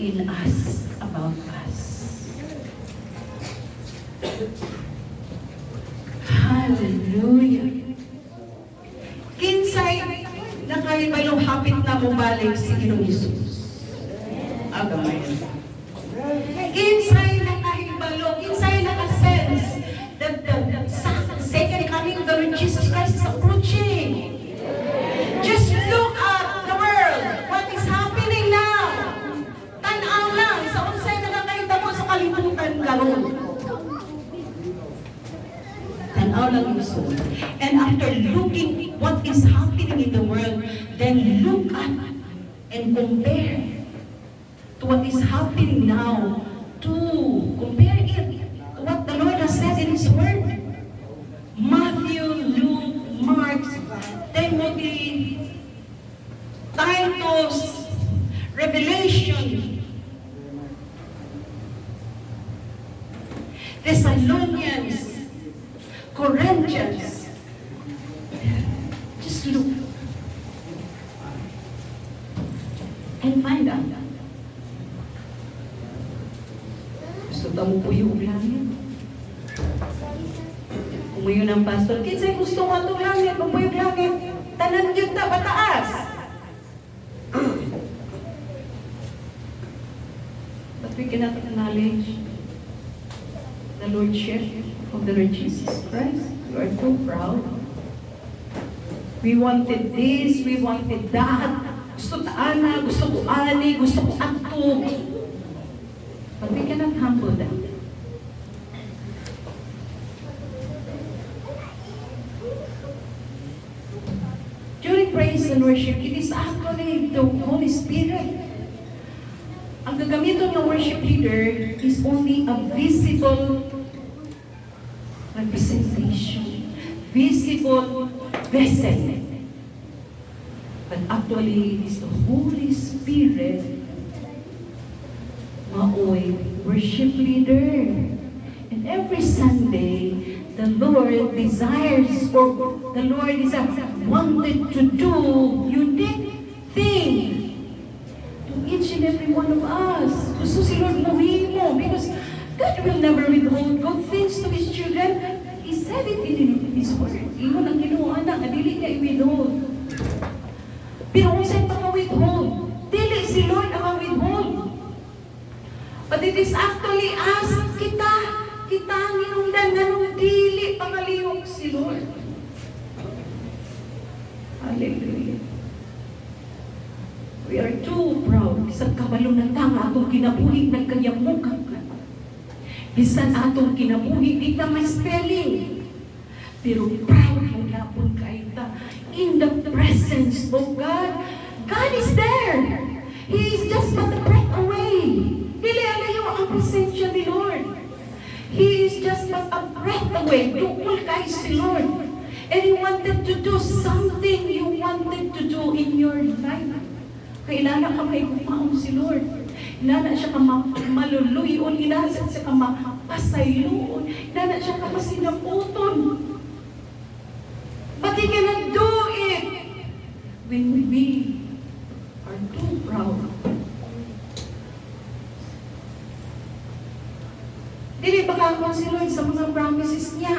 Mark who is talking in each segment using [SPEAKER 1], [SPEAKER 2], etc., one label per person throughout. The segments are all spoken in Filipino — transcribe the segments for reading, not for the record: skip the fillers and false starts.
[SPEAKER 1] in us, about us. Hallelujah. Kinsay nakaibalong hapit na mubalik si Ginoong Jesus. Agamay. Kinsay nakahibalo, kinsay nakasense that the second coming of the Lord Jesus Christ is approaching. Just look at the world. What is happening now? Tanaw lang sa unsay nakakita mo sa kalibutan karon. Tanaw lang yung soul. And after looking what is happening in the world, then look at and compare to what is happening now, to compare it to what the Lord has said in His Word. Matthew, Luke, Mark, Timothy, Titus, Revelation, Thessalonians, Corinthians. Just look and find out. Gusto tamo po yung langit. Kung mayon ang pastor, kinsay gusto mo itong langit, magpuyog langit, tanan yun ta, pataas. But we cannot acknowledge the Lordship of the Lord Jesus Christ. We are too proud. We wanted this, we wanted that. Gusto taana, gusto ko ani, gusto ko ato. But we cannot humble them. During praise and worship, it is actually the Holy Spirit. Ang gagamiton ng worship leader is only a visible representation, visible vessel. But actually, it is the Holy Spirit maoy worship leader. And every Sunday, the Lord desires, or the Lord is wanted to do unique thing to each and every one of us. Gusto si Lord mo because God will never withhold good things to His children. He said it in His Word. Iyon ang kinuha na, dili niya i-withhold. Pero kung sa'yo paka-withhold, dili si Lord ang withhold. But it is actually us, kita ang inundan na nung dili pangalihok si Lord. Hallelujah. We are too proud. Bisan kabalong ng tanga atong kinabuhi nagkayamukan. Bisan atong kinabuhi di ta may spelling. Pero proud mo yapon kaita in the presence of God. God is there. He is just but a breath away. Dili alayo ang presensya ni Lord. He is just but a breath away. Tukol kay si Lord. And He wanted to do something you wanted to do in your life. Kailangan ka may kumaon si Lord. Kailangan siya ka maluluyon. Kailangan siya ka mapasayloon. Kailangan siya ka masinaputon. But He cannot do it when we are too proud. Dili ba kakon si Lord sa mga promises niya?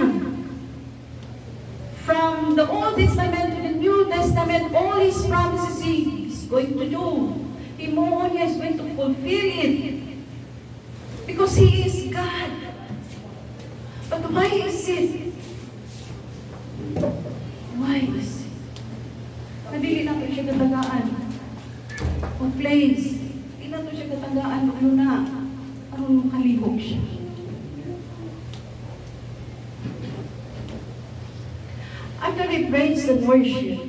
[SPEAKER 1] From the Old Testament to the New Testament, all His promises He is going to do. Timoon niya is going to fulfill it. Because He is God. But why is it? Why is it? Madili na ito siya katagaan. O place. Hindi na ito siya katagaan. Ano na? Anong kalihog siya? Actually, praise and worship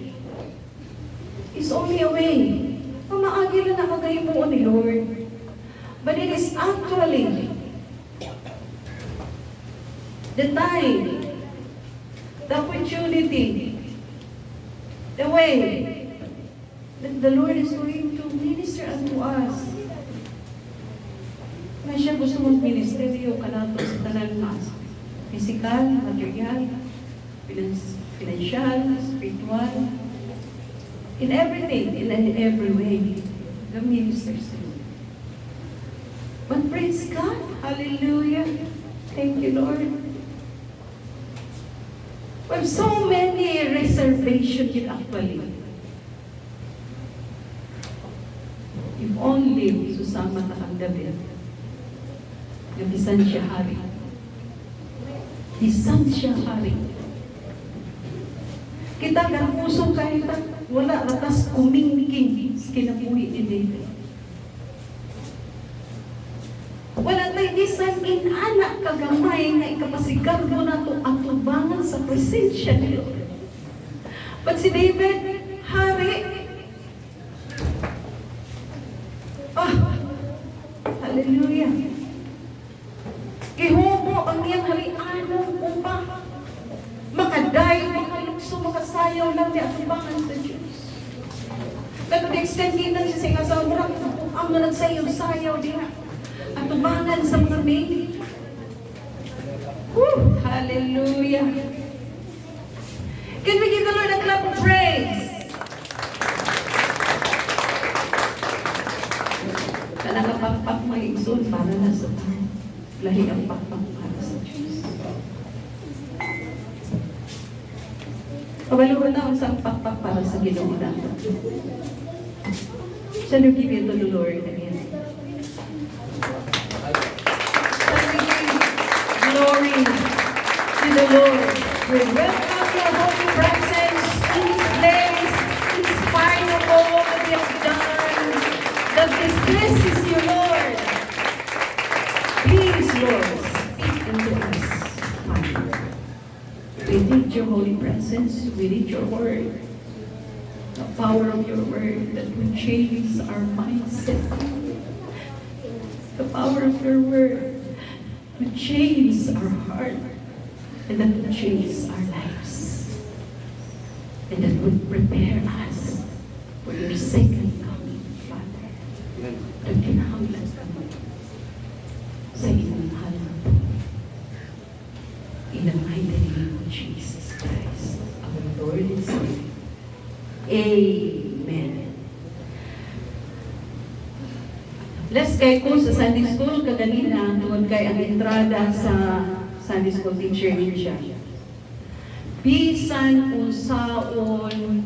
[SPEAKER 1] is only a way. Pamaagi lang na kagayimuon ni Lord. But it is actually the time, the opportunity, the way that the Lord is going to minister unto us. Na siya gusto mong ministeryo kanato sa tanan mas physical, material, financial, spiritual, in everything, in every way, the ministers. But praise God. Hallelujah. Thank you, Lord. We have so many reservations yun actually. If only susama ta kang David. Bisan siya hari. Bisan siya hari. Kita kan puso kahit wala ratas kumingking sa kinabuhi ni David. Wala tayo bisan anak kagamay nga ikapasigarbo na ito ang tubangan sa presensya ni Lord. But si David, hari, hallelujah. Gihubo ang iyang harianon upang makaday, makalukso, makasayaw lang niya atubangan sa Diyos. Pero the extent din siya sa ingasaw, ang nagsayaw-sayaw din atubangan sa mga baby. Hallelujah. Can we give the Lord a clap of praise? Nakapagpak mo igsoon para na sa tayo. Lahi ang pakpak para sa Diyos. Kabaluhan na ang isang pakpak para sa Ginoo natin. Shall we give it to the Lord again? Shall we give glory to the Lord? We welcome your holy presence in this place, in spite of all that we have done, that distresses you, Lord. Please, Lord, speak into us. We need your holy presence. We need your word. The power of your word that will change our mindset. The power of your word will change our heart. And that will change our lives. And that will prepare us for your second coming, Father. At kinahanglan kami sa iyong mahal na buhay. In the mighty name of Jesus Christ, our Lord and Savior. Amen. Let's kay ko sa Sunday School kaganina tungod kay ang entrada sa Sunday School teacher niyo siya. Bisan unsaon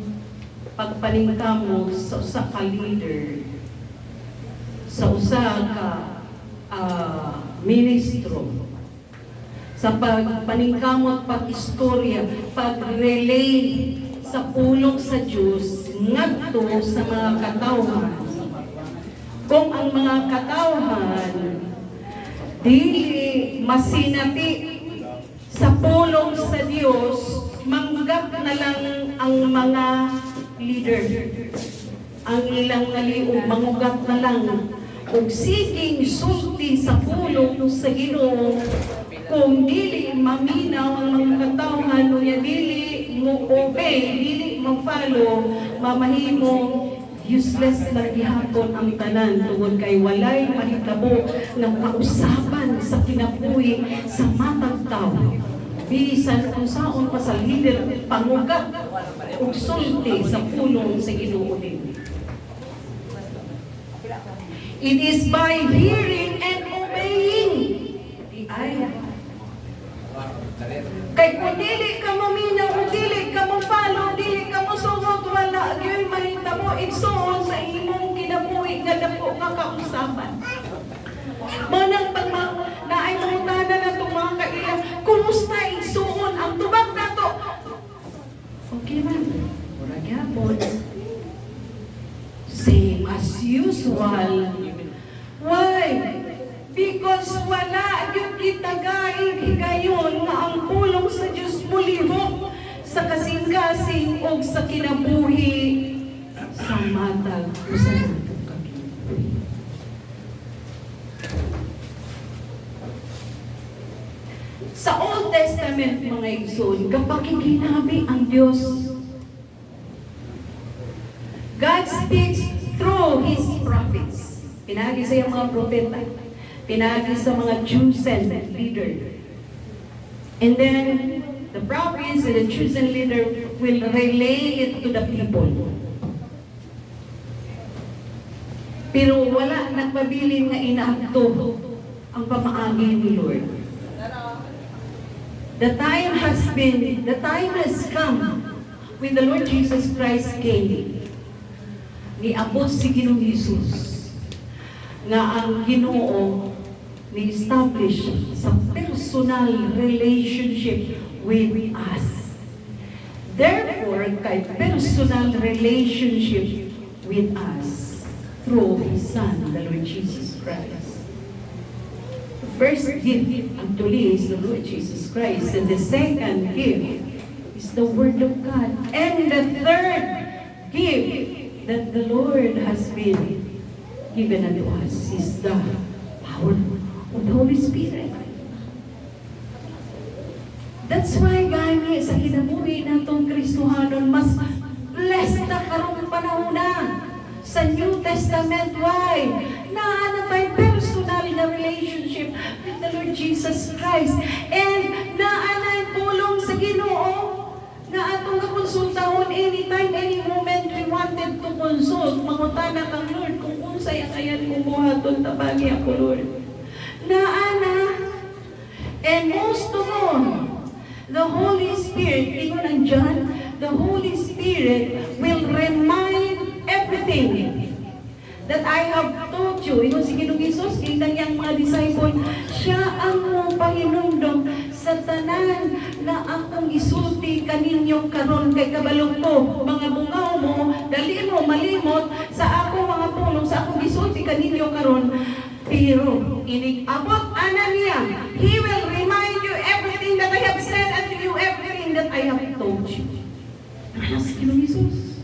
[SPEAKER 1] pagpaningkamo sa usa ka leader, sa usa ka ministro, sa pagpaningkamot, pag-istorya, pag-relay sa pulong sa Diyos ngadto sa mga katawhan. Kung ang mga katawhan dili masinati sa pulong sa Diyos, manggap na lang ang mga leader. Ang ilang naliog, mangugat na lang. Kung siging sulti sa pulong sa Ginoo, kung dili maminaw ang mga katawhan, o dili mo obey, dili mo follow, mamahimong useless na gihapon ang tanan tungod kay walay mahitabo ng kausapan sa kinabuhi sa matang tao. Bisan kung saon pa sa leader pangugat ug sulti sa pulong sa Ginoo din. It is by hearing and obeying. Kay kung dili ka maminaw, dili ka mo follow, dili ka mo sugod, wala gyud mahitabo igsoon sa imong kinabuhi nga dako ka kausapan. Manang pag naay mangutana na itong mga kailang, kumusta igsoon ang tubag na to? Okay man, mura gyapon. Same as usual. Why? Because wala yung kitagain higayon nga ang pulong sa Diyos mulihok sa kasing-kasing o sa kinabuhi sa matag o sa natong kinabuhi. Sa Old Testament, mga igsoon, kapag ginabi ang Diyos, God speaks through His prophets. Pinagi sa mga propeta. Pinagi sa mga chosen leader. And then, the prophets and the chosen leader will relay it to the people. Pero wala nagpabilin nga inaadto ang pamaagi ni Lord. The time has come when the Lord Jesus Christ came. Niabot si Ginoong Jesus nga ang Ginoo ni-establish sa personal relationship with us. Therefore, kay personal relationship with us through His Son, the Lord Jesus Christ. The first gift actually is the Lord Jesus Christ, and the second gift is the Word of God. And the third gift that the Lord has been given unto us is the power of the Holy Spirit. That's why, gani, sa kinabuhi natong Kristohanon, mas blessed na karong panahon na sa New Testament. Why? Na may personal na relationship with the Lord Jesus Christ. And naanay pulong sa Ginoo na atong kakonsultahon anytime, any moment we wanted to consult. Mangutana kang Lord kung unsay ang ayan kong buhaton tabagi ako, Lord. Naana. And most of all, the Holy Spirit, ingon ang John, the Holy Spirit will remind everything that I have taught you. Ingon si Ginoong Hesus, kinang yang mga disciple, siya ang mong pahinumdom sa tanan na akong isulti kaninyo karon kay kabalong ko. Mga bungaw mo, dali mo malimot sa ako mga pulong, sa akong isulti kaninyo karon. Pero, inig-abot ana niya, He will remind you everything that I have said unto you, everything that I have told you. Ano si Ginoong Hesus?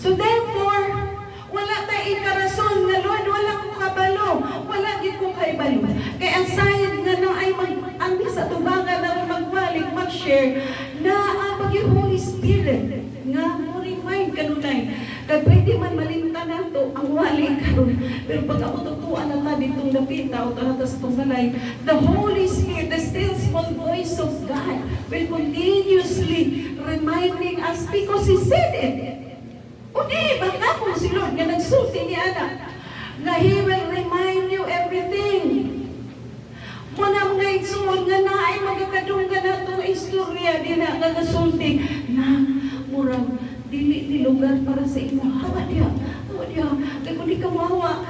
[SPEAKER 1] So therefore, wala tayo ikarason na Lord, wala kong kabalo, wala din kong kaibalo. Kaya ang sayad nga na ay ang sa tubagan na magbalik, mag-share, na ang Holy Spirit, nga mo remind kanunay, kaya pwede man malimta na ito ang wali karon. Pero pag ako tutuan na ta ditong napita o tanata sa itong balay, the Holy Spirit, the still small voice of God will continuously reminding us because He said it. O di, baka kung si Lord nga nagsulti ni Ana, na He will remind you everything. Muna mga igsoon nga na ay magkakadunggan na itong istorya di na nagasulti na murang dili di lugar para sa imo. Hawa diya. Kaya kung di ka mahawa,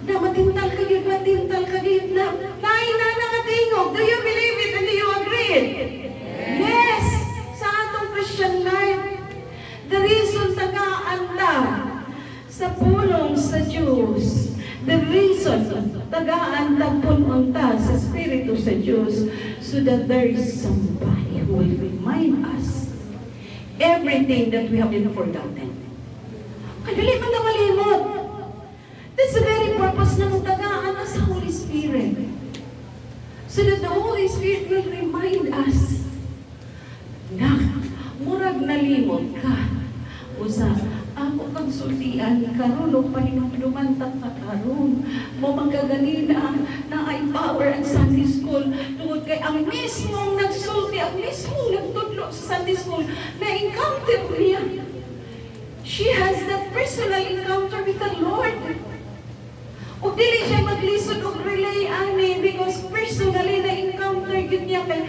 [SPEAKER 1] na matintal ka yun na nangatingog. Do you believe it and do you agree it? Yes! Sa atong Christian life, the reason tagaan sa pulong sa Diyos, the reason tagaan unta sa Espiritu sa Diyos, so that there is somebody who will remind us everything that we have been forgotten. Kadali man na malimot. That's the very purpose ng tagaan sa Holy Spirit. So that the Holy Spirit will remind us na murag nalimot ka. Usa, ako kang sultian karon o pahinumdumantak ka karon. Mo magkaganina na ay power ang Sunday School. Tungod kay ang mismong nagsulti, ang mismong nagtudlo sa Sunday School, na-encounter niya. She has that personal encounter with the Lord. O dili siya maglisod og relay ani because personally na-encounter yun niya kay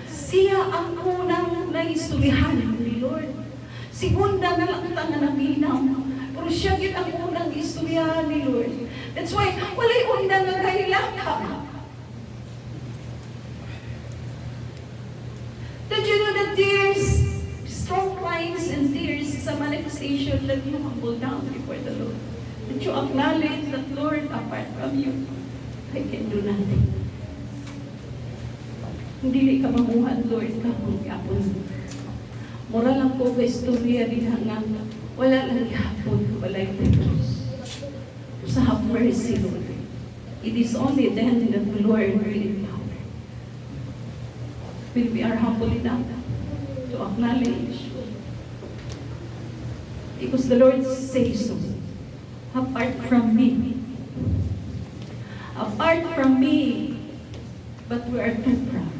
[SPEAKER 1] siya ang unang naistoryahan ni Lord. Segunda na lang ita nga nabinaw. Pero siya yun ang unang istoryahan ni Lord. That's why walay unang nga kahilaka. Did you know that there's strong cries and tears sa manifestation that you humble down before the Lord? That you acknowledge that, Lord, apart from you, I can do nothing. Hindi ka mamuhan, Lord, kapag yapon. Mura lang po ka istorya din hanggang wala lang yapon, wala yung Diyos. So have mercy, Lord. It is only then that the Lord will empower. When we are humble enough to acknowledge. Because the Lord says so. Apart from me, but we are too proud.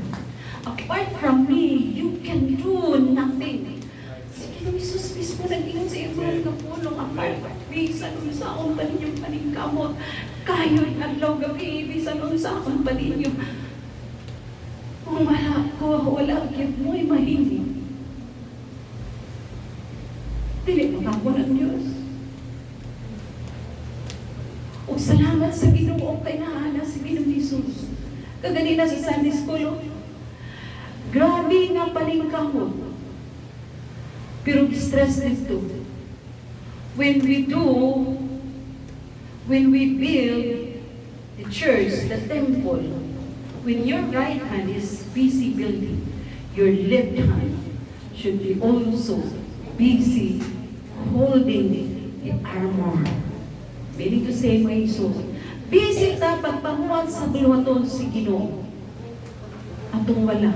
[SPEAKER 1] Apart from me, you can do nothing. Si Ginoong Hesus mismo nag-ingon sa ibang kapulong, apart bisan unsaon pa ninyong paningkamot, kayo'y adlaw gabi, bisan unsaon pa ninyo. Kung wala ko, wala gyud mo'y mahimo. Dili mo ako ng Diyos. O salamat sa Ginoo kay naala si Ginoong Jesus. Kaganina sa Sunday School, grabe nga paningkamot. Pero stress dito. When we build the church, the temple, when your right hand is busy building, your left hand should be also busy holding the armor. Meaning to say, my soul, busy ta pagpamuhat sa buluhaton si Ginoo. Atong wala.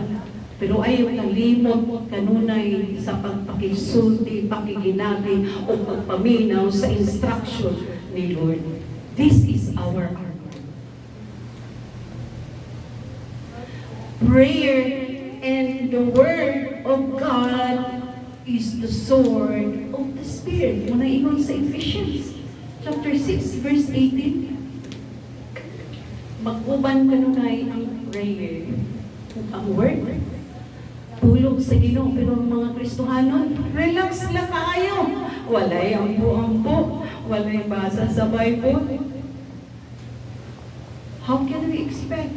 [SPEAKER 1] Pero ayaw kalimot kanunay sa pagpakisulti, pakiginabi, o pagpaminaw sa instruction ni Lord. This is our armor. Prayer and the Word of God is the sword of the Spirit. Muna ingon sa Ephesians chapter 6, verse 18. Mag-uban kanunay ang prayer. Ang Word, tulog sa Ginoo, pero ang mga Kristohanon, relax lang kayo. Walay ampo-ampo, walay basa sa Bible. How can we expect?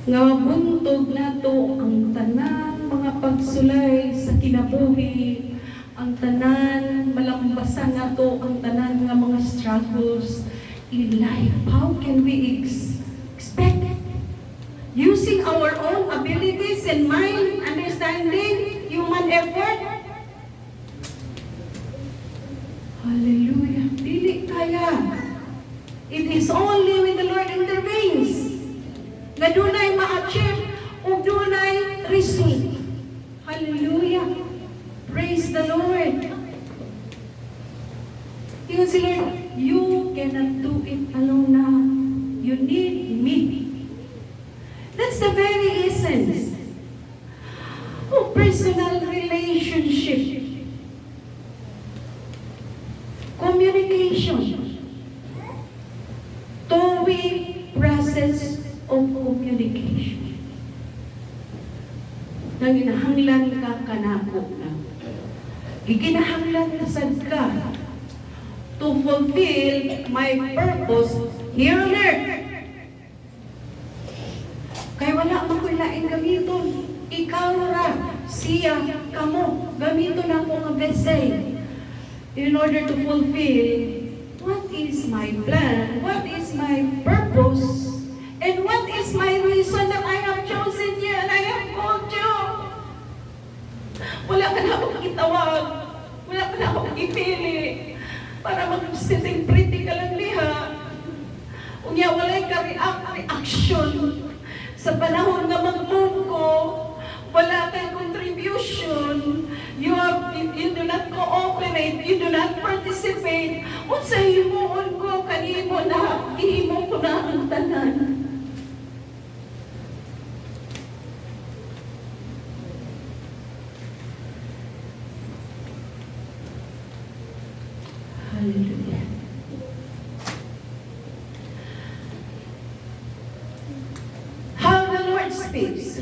[SPEAKER 1] Nga buntog nato ang tanan mga pagsulay sa kinabuhi, ang tanan malambasan nato ang tanan nga mga struggles in life. How can we expect it? Using our own abilities and mind, understanding, human effort. Hallelujah. Dili kaya. It is only when the Lord intervenes na dunay ma-achieve o dunay result. Hallelujah. Praise the Lord. Yun si Lord, you cannot do it alone now. You need me. That's the very essence of personal relationship. Communication. Two-way process of communication. Nang inahanglan ka kanako na. Iginahanglan na sad ka to fulfill my purpose here on earth. Kaya wala man ko laing gamiton. Ikaw ra, siya, kamo, gamiton ako nga vessel in order to fulfill what is my plan, what is my purpose, and what is my reason that I have chosen you and I have called you. Wala ka na akong itawag, wala ka na akong ipili para mag-sitting pretty ka lang liha. Unya walay ka reaction. Sa panahon na mag-move ko, wala kang contribution, you do not cooperate, you do not participate, unsa himuon ko, kanimo na, ihimo ko na ang tanan. Hallelujah. Speaks.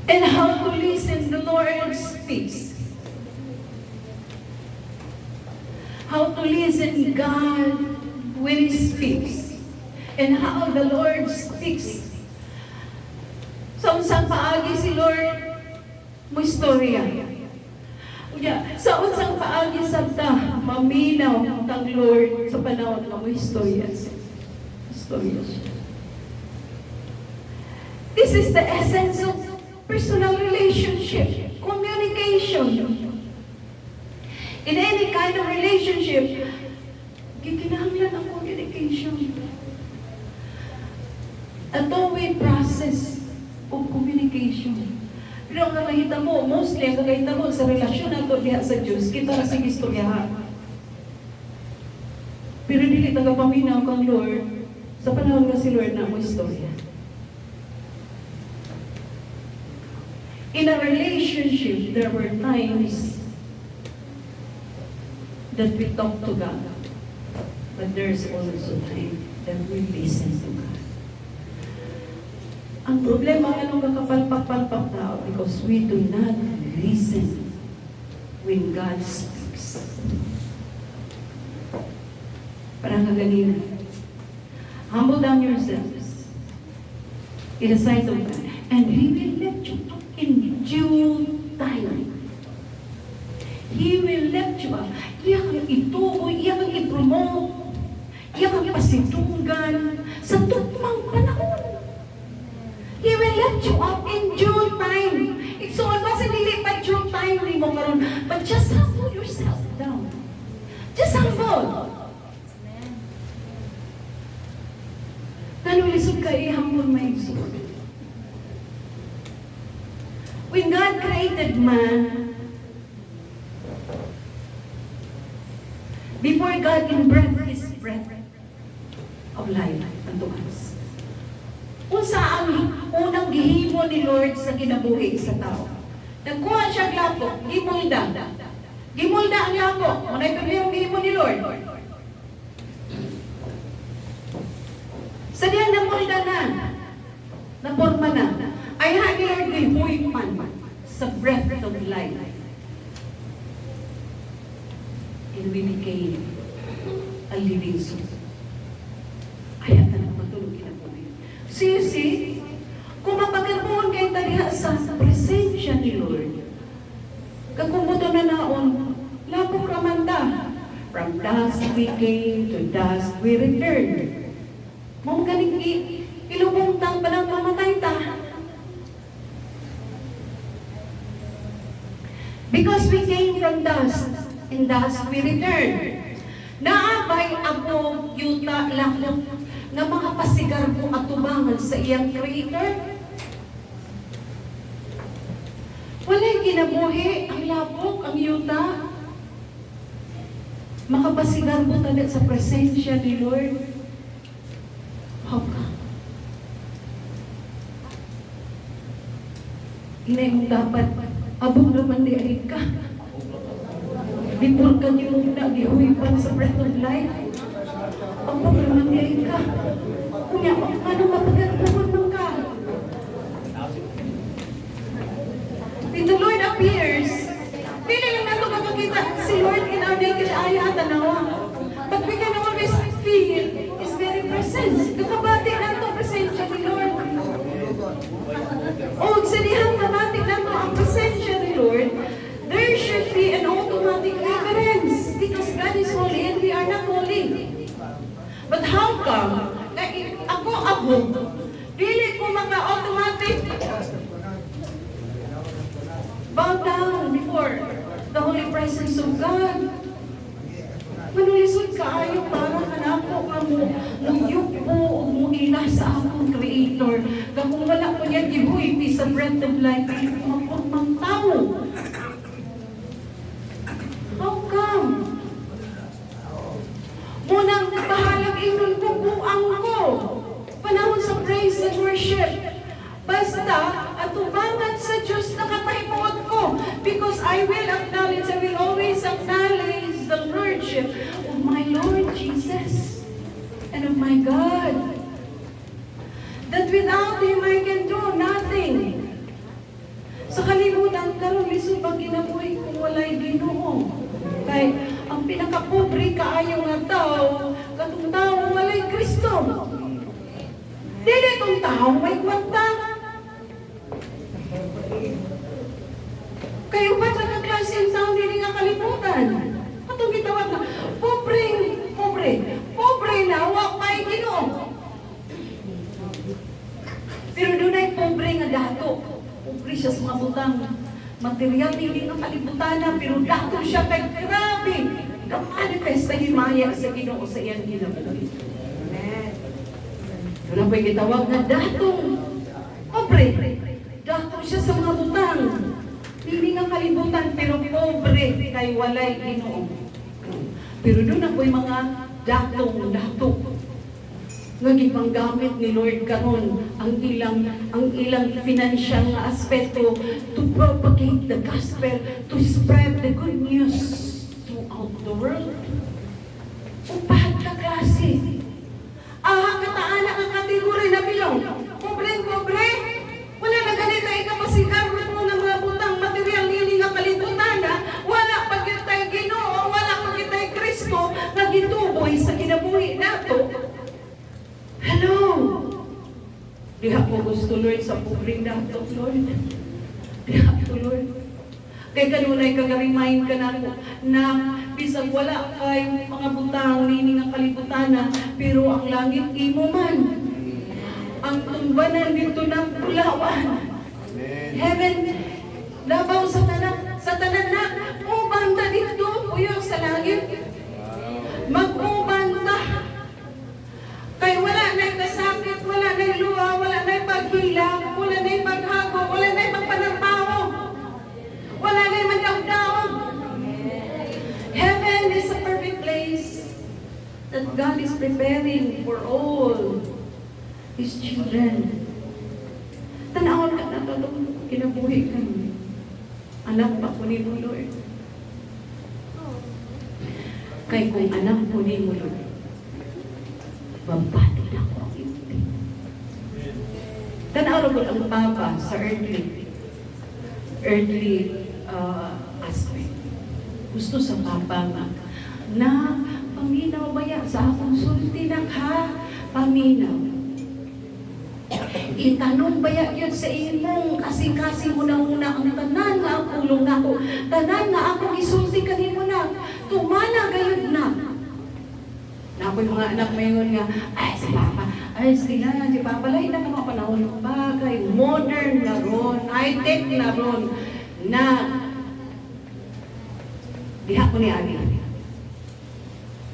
[SPEAKER 1] And how to listen the Lord speaks. How to listen God when He speaks. And how the Lord speaks. Sa unsang paagi si Lord mo istorya. Sa unsang paagi sabta maminaw ang Lord sa panahon nga mo istorya. Istorya siya. This is the essence of personal relationship, communication. In any kind of relationship, giginahanglan ang communication. A two-way process of communication. Pero ang kakahita mo, mostly ang kakahita mo sa relasyon nato diha sa Diyos, kita ra sa istoryahan. Pero dili tagapaminaw kang Lord, sa panahon nga si Lord na mo istorya. In a relationship, there were times that we talk to God, but there's also time that we listen to God. Ang problema nga nung kakapalpak-palpak tao because we do not listen when God speaks. Parang kaganina. Humble down yourselves in the sight of God, and He will let you up in due time. He will let you up. Iya kang ituo, iya kang i-promote, iya kang pasitunggan sa tugmang panahon. He will let you up in due time. It's all basta dili pa due time ni mo karon, but just humble yourself down. Just humble. Nanulisod ka, i-humble my soul. When God created man, before God breathed His breath of life unto us, kung saan unang gihimo ni Lord sa kinabuhi sa tao, nagkuha siya glapok, gimulda. Gimulda ang glapok. Manay kami yung gihimo ni Lord. Sa diyan na mulda na, naporma na, ay hagi Lord gihuy man sa breath of life. And we became a living soul. Ayaw na matulog kinabuhi. See, kung mapagkaroon kayo taliha sa presensya ni Lord, kagumuto na naon, labong ramanda. From dust we came, to dust we return. Mong galing ilubong tang palang mamatay ta. Because we came from dust, in dust we return. Naabay ako yuta lakot na mga pasigar ko atubangan sa iyang Creator. Wala'y kinabuhi ang lapok, ang yuta. Makapasigar mo talit sa presensya ni Lord. How come? Hinay mong dapat abong naman di ka. Before ka niyo nagihuipan sa breath of life, abong naman di ka. Kunya, ano mapagkaroon mo ka? When the Lord appears, hindi lang nato kapagkita si Lord in our naked eye at tanawa. But we can always feel His very presence. Kakabati nato presensya ni Lord. O sinihan kabati nato ang presensya ni Lord, there should be an automatic reverence because God is holy and we are not holy. But how come? Ako, dili ko maka-automatic bow down before the holy presence of God. Manulisod kaayo para kanako nga mo muyupo o muila sa akong Creator. Kung wala ko niya gihuipi sa breath of life, mapagmang tao. How come? Munang bahalag ingon ko buang ko. Panahon sa praise and worship. Basta atubangan sa Diyos nakapahimuot ko. Because I will always acknowledge the Lordship of my Lord Jesus and of my God. That without Him I can do nothing. Sa kalimutan karon lisod pag kinabuhi kung walay Ginoo. Kay ang pinakapobre kaayo nga tao, katong tao walay Kristo. Dili tong tao may kwanta. Kayo ba sa klase ang tao dili nga kalimutan? Atong gitawag na pobre na wa pay Ginoo. Pero dunay pobre nga dato. Pobre siya sa mga butang. Material hindi nga kalibutan na, pero dato siya kay grabe. Ka-manifest sa himaya sa Ginoo sa iyang ginabuhi. Amen. Wala pa'y gitawag na datong pobre. Dato siya sa mga butang. Hindi nga kalibutan, pero pobre kay walay Ginoo. Pero doon na po'y mga dato. Nga gipanggamit ni Lord karon ang ilang financial nga aspeto to propagate the gospel, to spread the good news throughout the world. Upahan ka klase. Kataan na ang kategory na bilong. Pobre. Wala na ganito ikapasigar mo ng mga butang material nili nga kalibutan na wala pag tayo Ginoo, wala pag tayo Kristo nga gituboy sa kinabuhi nato. Hello! Diha po gusto, Lord, sa pubring nato, Lord. Diha po, Lord. Kaya kanunay kagarimayin ka na na bisag wala kay mga butang nini nga kalibutan na pero ang langit imo man. Ang tumbanan dito ng pulawan. Heaven, labaw sa tanan na, ubanta dito, uyo sa langit. Mag-ubanta. Kay wala na'y kasakit, wala na'y luha, wala na'y paghilang, wala na'y paghago, wala na'y pagpanarbaho, wala na'y magdawdaw. Heaven is a perfect place that God is preparing for all His children. Tanawon ka na ito, kinabuhi ka. Anak pa po ni mo, Lord. Kay kung anak po ni mo, Lord, mabato na ko ang inti. Tanawon ko ang Papa sa earthly aspect. Gusto sa Papa nga, na paminaw ba yan sa akong sulti na ka? Paminaw. Itanong ba yun sa imong kasing-kasing mo na muna ang tanan nga ang pulong nako. Tanan nga akong isulti kanimo na. Tumana gayud na. Nakoy mga anak mayon nga, ay si Papa, ay sila na si Papa, lain na mga panahon ng bagay, modern na ron, high-tech na ron, na diha ko ni Agi.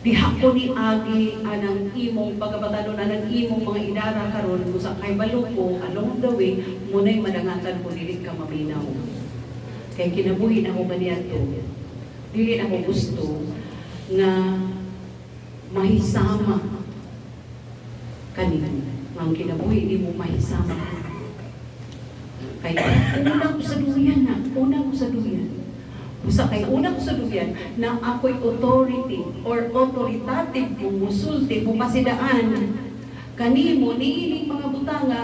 [SPEAKER 1] Diha ko ni Agi anang imong pagkabatanon, anang imong mga idara karon kung sa kay balupo, along the way, muna'y madangatan ko dili ka maminaw. Kaya kinabuhi na ko ba niya to? Dili na ko gusto na mahisama kanina. Ang kinabuhi, di mo mahisama. Kaya una ko sa duyan na, una ko sa duyan. Usa kay una ko sa duyan na ako'y authority or authoritative kung musulti, kung masidaan kanimo, niiling mga butanga,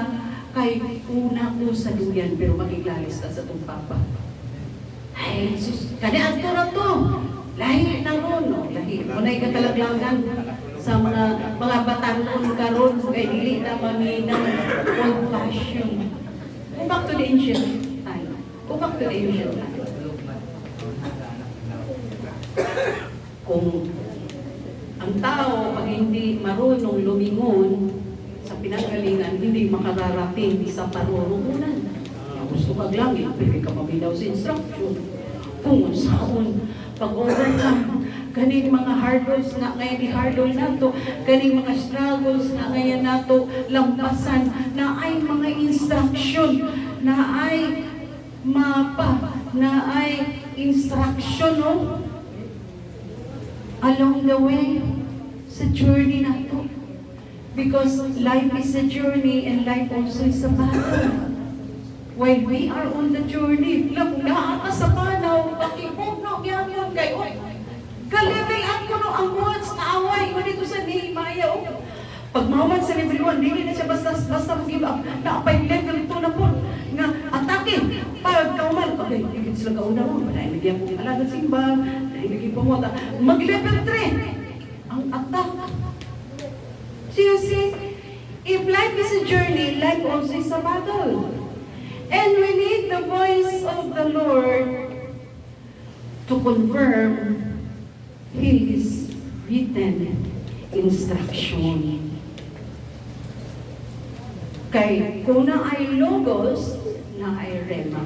[SPEAKER 1] kay una ko sa duyan, pero magiglalis ka sa itong Papa. Ay, Jesus, kanya ang tura to. Lahi na ron, no? Lahi. Muna'y katalaglagan sa mga batanon karon kay dili na maminang old fashion. Go back to the ancient time. Go back to the ancient time. Kung ang tao pag hindi marunong lumingon sa pinanggalingan, hindi makararating sa parurungunan. Gusto kag langit, pwede ka maminaw sa instruction. Kung saan pag-overcome kaning mga hurdles na ngayon i-hurdle nato, kaning mga struggles na ngayon nato lampasan, na ay mga instruction, na ay mapa, na ay instruction, no? Along the way, sa journey na to. Because life is a journey and life also is a battle. While we are on the journey, lang naa ka sa panaw, pakipog no, yun kayo. Ka-level up ko no, ang words na away, dito sa Nehemiah. Pag mahuman sa level 1, hindi na siya basta mag-give up. Naapay level 2 na po, nga atake. Pag kauman, okay, higit sila kauna mo, nainigyan kong alaga simba, nainigyan po mo, mag-level 3, ang attack. So you see, if life is a journey, life also is a battle. And we need the voice of the Lord to confirm His written instruction. Kay kung na ay logos, na ay rema.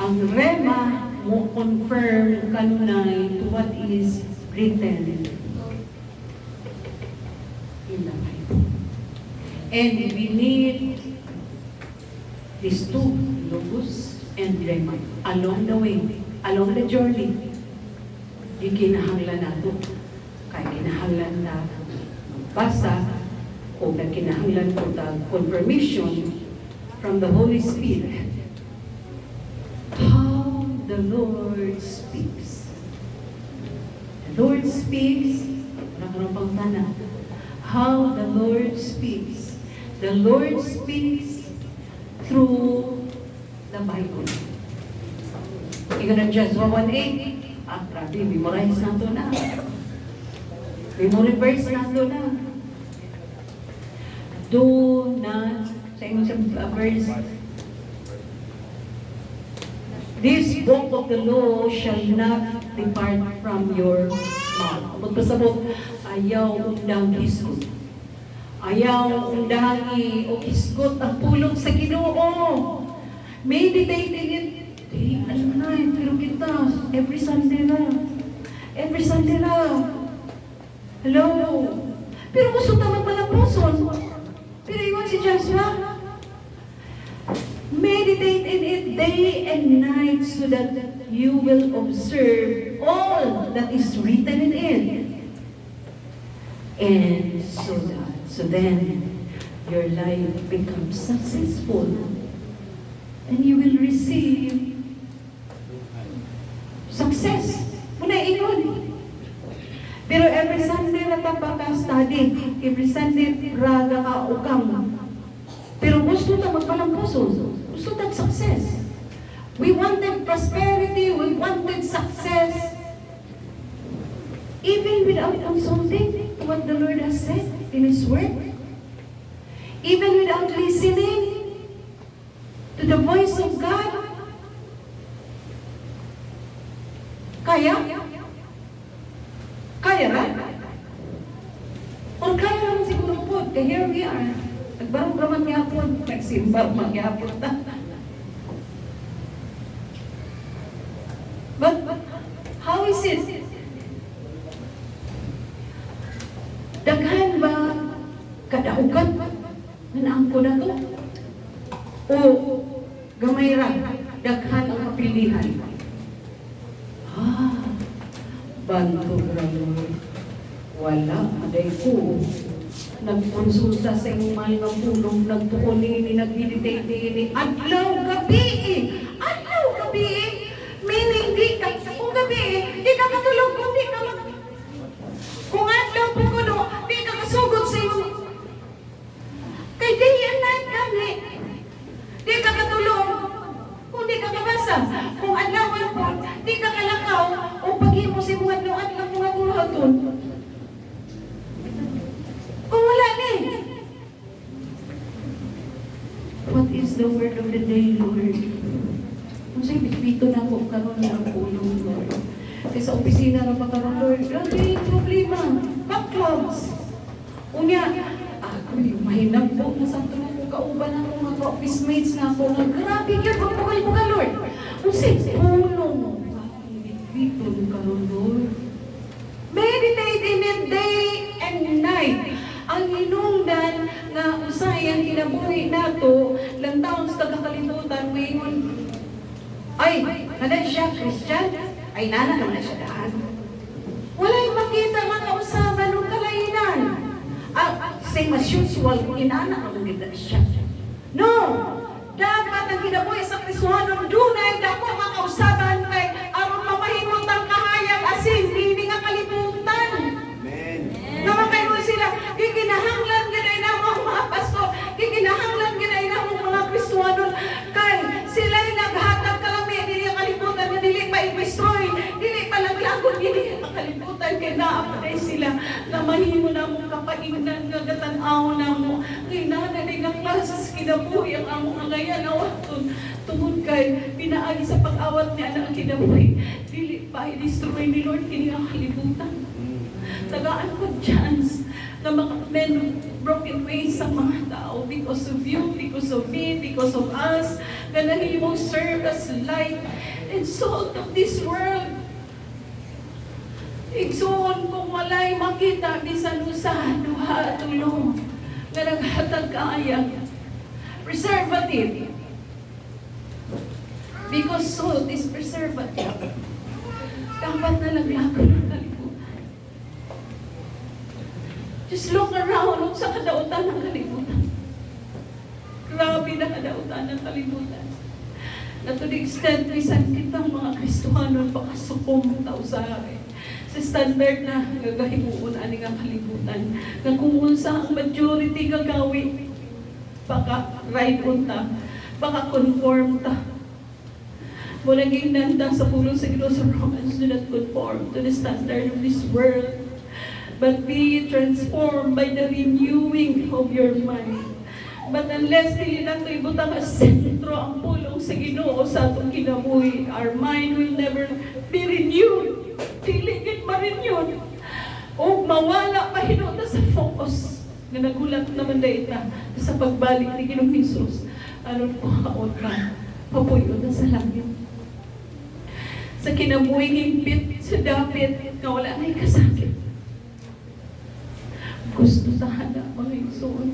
[SPEAKER 1] Ang rema mo confirm kanunay to what is written in the Bible. And we need these two, logos and rema, along the way, along the journey. Di kinahanglan nato, kaya kinahanglan na basa o na kinahanglan po ta confirmation from the Holy Spirit how the Lord speaks. Lord speaks, pang tana. How the Lord speaks. The Lord speaks through the Bible. Ika na Joshua 1:8. Grabe, memorize na ito na. Memory verse na ito na. Do not, sa inyo sa verse, this book of the law shall not depart from your mouth. Magpasabot, ayaw undang hisgot. Ayaw undang o hisgot ang pulong sa Ginoo. Meditate in it day and night. Pero kita, every Sunday na. Every Sunday na. Hello? Pero gusto tamang malapuson. Pero iwan si Joshua. Meditate in it day and night so that you will observe all that is written in it. And so then your life becomes successful. And you will receive success. Muna ingon. Pero every Sunday na tapaka-study. Every Sunday raga ka ukam. Pero gusto ta magpalampuso. Gusto ta success. We wanted prosperity. We wanted success. Even without consulting what the Lord has said in His Word. Even without listening to the voice of God. Kaya? Kaya ba? Or kaya lang siguro po, kaya here we are. Nagbarong raman yapon, nagsimbar magyapon ta. But how is it? Daghan ba kadaugan na angko na to? O gamay ra, daghan ang kapilihan. Banto ra Lord. Wala, aday ko. Nagkonsulta sa imong mga pulong, nagtuon ni nag-meditate ni adlaw gabi. Adlaw gabi. Meaning di ka kung gabi, di ka matulog kung di ka kung adlaw po kuno, di ka kasugod sa imong kay day and night gani. Di ka katulog kung di ka kabasa. Kung adlaw po, di ka kalakaw o paghimo sa imong adlaw mga buhaton. Kung wala ni. What is the word of the day, Lord? Kung sa'yo, bitbito na ako karoon na ang pulong, Lord. Kasi sa opisina na pa karoon, Lord, grabe yung problema. Backlogs. Unya, ako'y mahinag po na sa tulong ko kauban ako mga ka-office mates na ako. Grabe yun, magpukal-pukal, Lord. Kung sa'yo, pulong. Bitbito na karoon, Lord. Meditate in it day and night. Ang hinungdan nga usay ang kinabuhi nato lang taon sa kagakalimutan ngayon. Ay, kada siya Christian, ay nana naman na siya daan. Wala'y makita mga usaban ng kalainan. Same as usual, kung inana ka ng siya. No! Dapat ang kinabuhi sa Kristohanon dunay dako mga usaban kay aron mamahimot ang kahayag asin hindi nga kalibutan. Amen. Naman mo sila, giginahanglan ginay na mga pastor, giginahanglan ginay na mga Kristohanon kay sila'y naghatag kalami, dili kalibutan na dili pa-destroy, dili palaglagon, dili kalibutan kay naapay sila na mahimo na mong kapaingnan nga gatanaw na mo. Kay nanay nga klase sa kinabuhi ang among angayan awaton tungod kay pinaagi sa pag-awat niya na ang kinabuhi. Dili pa i-destroy ni Lord kini ang kalibutan. Tagaan ko chance na men broken ways sa mga tao because of you, because of me, because of us, na nahimong serve as light and salt of this world. Igsoon kung walay makita bisan usa duha tulong nga naghatag kaayag. Preservative. Because salt is preservative. Dapat na laglagon ng kalibutan. Just look around sa kadautan ng kalibutan. Grabe na kadautan ng kalibutan. Na to the extent, bisan kitang mga Kristohanon pakasukom tao sa sa standard na gagahimuon ani nga kalibutan nga kung unsa ang majority gagawi baka right unta baka conform ta mo naging nanda sa pulong sa Ginoo sa Romans, do not conform to the standard of this world but be transformed by the renewing of your mind. But unless dili nato ibutang sentro ang pulong sa Ginoo sa atong kinabuhi, our mind will never be renewed. Dili gid ma-renew. O mawala pa hinunta sa focus nga nagulat naman dayta sa pagbalik ni Ginoong Hesus. Aron po kaon ka papuyo na sa langit. Sa kinabuhing himpit sa dapit nga wala na'y kasakit. Gusto sana mga igsoon.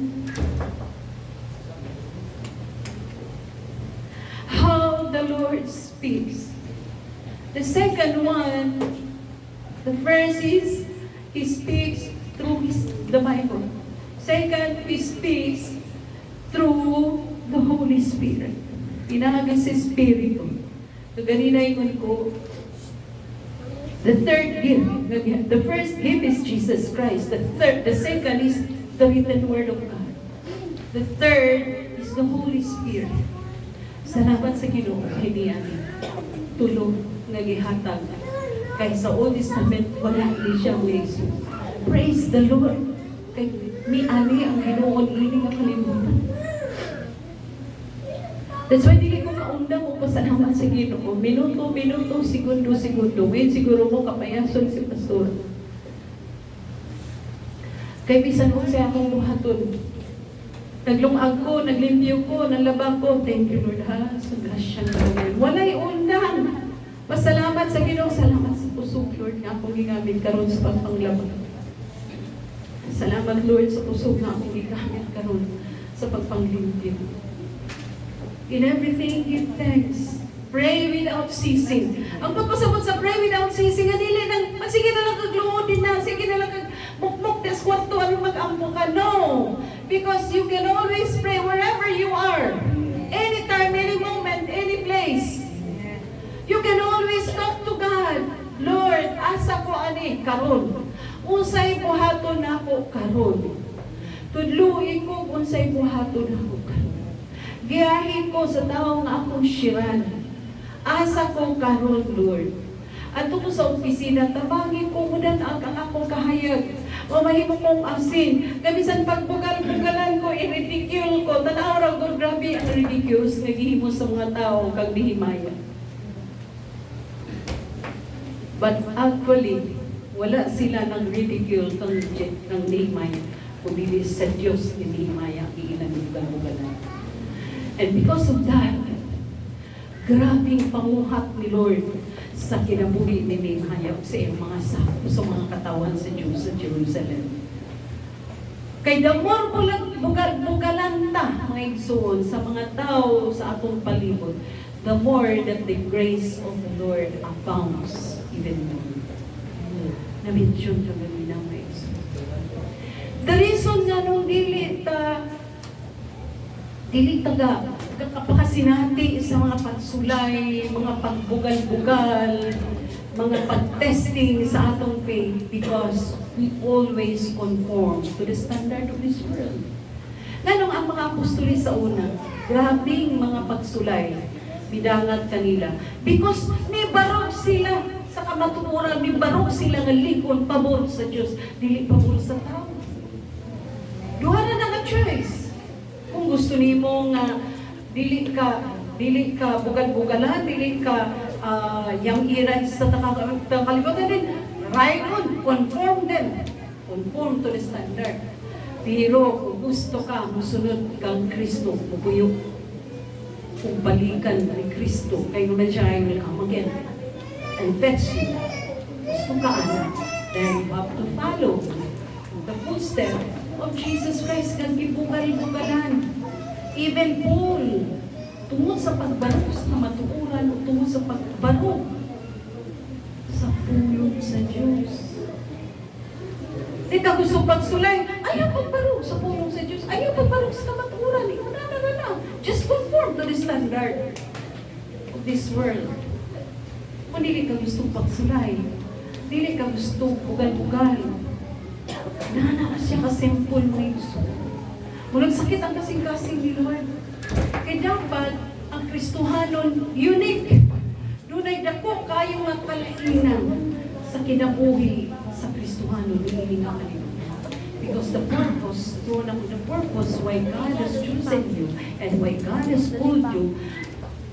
[SPEAKER 1] How the Lord speaks. The second one, the first is He speaks through the Bible. Second, He speaks through the Holy Spirit. Pinahaga sa Espiritu. So, ganina yun ko. The third gift. The first gift is Jesus Christ. The second is the written Word of God. The third is the Holy Spirit. Salamat sa Ginoo, hindi amin. Tulong nga gihatag. Kay sa Old Testament, wala ni siya may Jesus. Praise the Lord. Kay ni ani ang Ginoo ini nga kalimutan. That's why dili ko kaunda mo pasalamat sa Ginoo. Minuto, segundo. Ngayon siguro mo kapayason si pastor. Kay bisan mo siya akong buhaton. Naglungag ko, naglimpyo ko, nalaba ko. Thank you Lord ha. Sa grasya na walay undang. Pasalamat sa Ginoo, salamat sa puso Lord nga akong ginamit karon sa pagpanglaba. Salamat Lord sa puso nga akong ginamit karon sa pagpanglimpyo. In everything, give thanks. Pray without ceasing. Ang pagpasabot sa pray without ceasing, dili nang, sige na lang kagluodin na, sige na lang mukmuk, des kwarto, ano mag-ampo ka. No! Because you can always pray wherever you are. Anytime, any moment, any place. You can always talk to God. Lord, asa ko ani, karon. Unsay buhaton nako karon. Tudluin ko unsay buhaton nako karon. Giyahin ko sa tao nga akong shiran. Asa ko karon, Lord. At ko sa opisina, tabangin ko mudan ang akong kahayag. O mahimo kong asin. Kamisan pagbugal-bugalan ko, i-ridicule ko. Tanaw raw ko, grabe ang ridiculous nga gihimo sa mga tao kag dihimaya. But actually, wala sila ng ridicule ng Nehemiah. Kundi sa Diyos ni Nehemiah, iilan bugal-bugalan. And because of that, grabing panguhat ni Lord sa kinabuhi ni Nehemiah sa iyang mga sapo, sa mga katawan sa Diyos sa Jerusalem. Kay damor bugalan ta, mga igsoon, sa mga tao sa atong palibot, the more that the grace of the Lord abounds even more. Na-mention ka gabi ng mga igsoon. The reason nga nung dili taga kapakasinati sa mga pagsulay, mga pagbugal-bugal, mga pag-testing sa atong faith because we always conform to the standard of this world. Ganong ang mga apostoli sa una, grabing mga pagsulay, bidangat kanila. Because ni barog sila sa kamatuoran, ni barog sila nga likon, pabor sa Diyos, dili pabor sa tao. Duha na nga choice. Kung gusto nimo nga dili ka bugal-bugalan, dili ka yang iran sa kalibutan din, right on, conform to the standard. Pero kung gusto ka, musunod kang Kristo, mupuyok, kung balikan ni Kristo, kay Messiah will come again and fetch you. Gusto ka, then you have to follow the footsteps of Jesus Christ kang gibugal-bugalan. Even Paul, tungod sa pagbarog sa matuuran o tungod sa pagbarog sa pulong sa Diyos. Di ka gusto pagsulay, ayaw pagbarog sa pulong sa Diyos, ayaw pagbarog sa matuuran. Na. Just conform to the standard of this world. Kung hindi ka gusto pagsulay, dili ka gusto bugal-bugal. Nana siya ka simple mo gusto. Mulang sakit ang kasing-kasing ni Lord. Kaya dapat ang Kristohanon unique. Dunay dako kayo nga kalainan sa kinabuhi sa Kristohanon ni nga kalimutan. Because the purpose why God has chosen you and why God has called you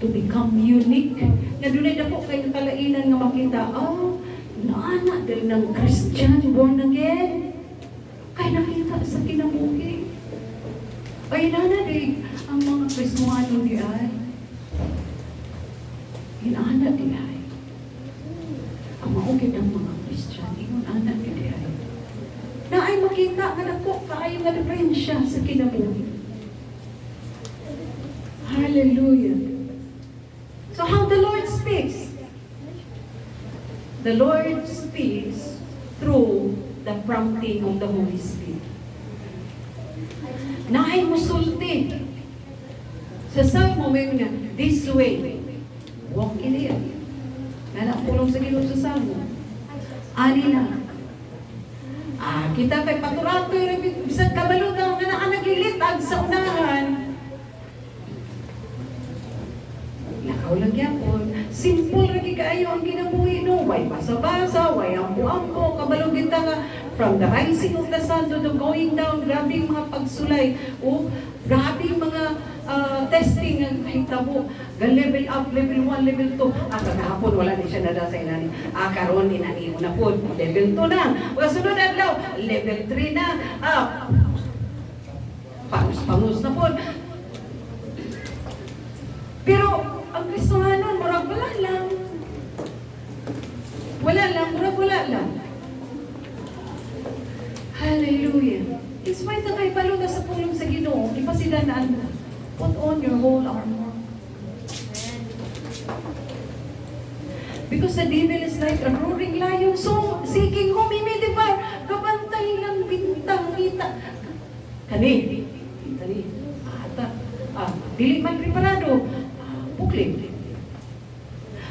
[SPEAKER 1] to become unique. Na dunay dako kayo kalainan nga makita, naana din ng Christian born again. Kaya nakita sa kinabuhi. Ay nana ang mga Kristohanon di ay. Inaana di ay. Ang maugid ang mga Christian, inaana di ay. Na ay makita nga nako kaayo nga diferensya sa kinabuhi. Hallelujah. So how the Lord speaks? The Lord speaks through the prompting of the Holy Spirit. Naay musulti. Sa Salmo may nga, this way, walk in it. Nanapulong sa Ginoo sa Salmo. Ani na. Kita kay paturato yung bisag kabalo daw nga naanagilitag sa unahan. Lakaw lang yapon. Simple lagi kaayo ang ginabuhi no. Way basa-basa, way ampo-ampo, kabalo kita nga from the rising of the sun to the going down, grabe mga pagsulay. Grabe mga testing ang hitabo. Level up, level 1, level 2. Kahapon wala din siya nada sa ilalim. Karon inaniho na po. Level 2 na. Sunod adlaw, level 3 na. Pangus-pangus na po. Pero ang Kristohanon, murag wala lang. Wala lang. Hallelujah. In spite na kay palunga sa pulong sa Ginoo, ipasidanaan mo. Put on your whole armor. Because the devil is like a roaring lion, so seeking whom he may devour. Kabantay lang bintang kita. Kani. Dili man preparado. Buklit.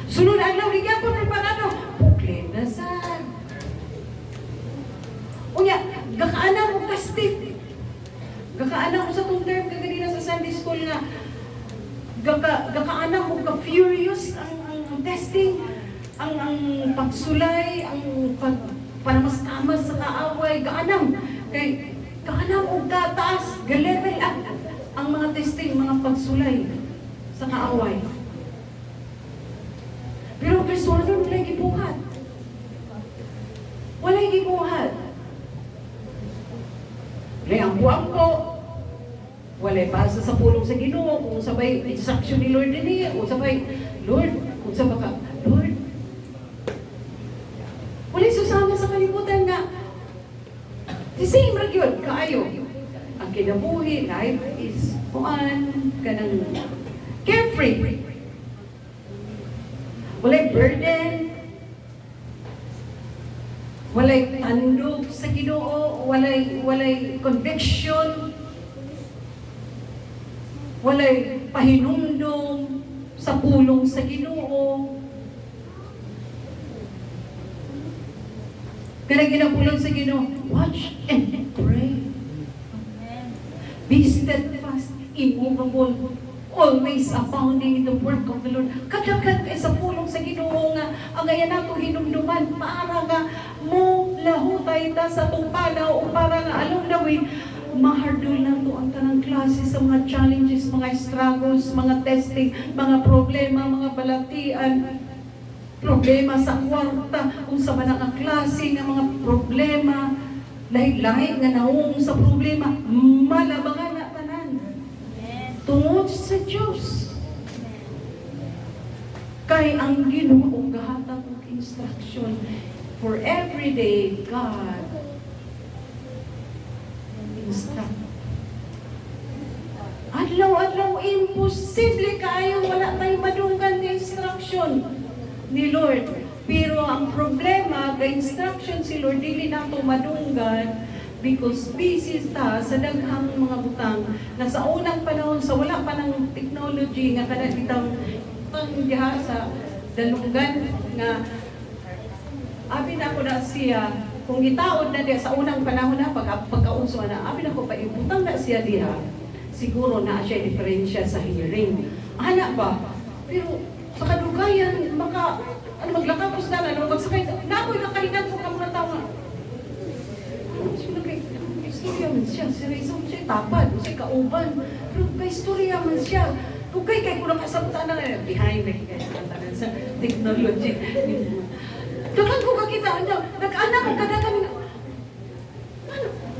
[SPEAKER 1] Sunod adlaw di gyapon preparado. Buklit na sad. Unya, gakaana mo kastit. Gakaana mo sa tong term kaganina sa Sunday school nga gakaana mo ka furious ang testing, ang pagsulay, ang panamastamas sa kaaway, gaanam kay gaanam og gataas, ga-level up ang mga testing, mga pagsulay sa kaaway. Pero Kristohanon walay gibuhat. Walay gibuhat. Walay ampo-ampo. Walay basa sa pulong sa Ginoo. Kung sabay instruction ni Lord din kung sabay, Lord, kung sabay ka, Lord. Walay susama sa kalibutan nga. The same ra gyud kaayo. Ang kinabuhi, life is kanang carefree. Walay burden. Walay tandog sa Ginoo, walay conviction, walay pahinumdum sa pulong sa Ginoo. Kaya ginapulong sa Ginoo, watch and pray. Be steadfast, immovable, always abounding in the work of the Lord. Kadaghan kay sa pulong sa Ginoo nga ang ayan nato hinumduman para nga mo lahutay ta sa tong panaw o para nga along the way mahardol na to ang tanang klase sa mga challenges, mga struggles, mga testing, mga problema, mga balatian, problema sa kwarta, kung sa manang klase ng mga problema, lahi-lahi nga naung sa problema, malabangan na tanan. Tungod sa Diyos. Kay ang Ginoo gahatag og instruction for every day God instruct. Adlaw-adlaw imposible kayo wala tayong madunggan ni instruction ni Lord. Pero ang problema kay instruction si Lord dili nato madunggan because busy ta sa daghang mga butang na sa unang panahon sa wala pa ng technology nga kada kitang diha sa dalunggan nga Abi na ko na siya, kung itaod na diya sa unang panahon na, pagkauso na, abi na ko pa ibutang na siya diha, siguro na siya diferensya sa hearing. Ana ba? Pero sa kadugayan, maglakapos na, magsakay, nakoy nakalingan ko ka mga tao. Istorya man siya, si Rizal siya tapad, siya kauban, pero ka-istorya man siya. Kung kay kung nakasabutan na behind sa technology. Dagan ko kakita niya, nag-anak ang kadagan.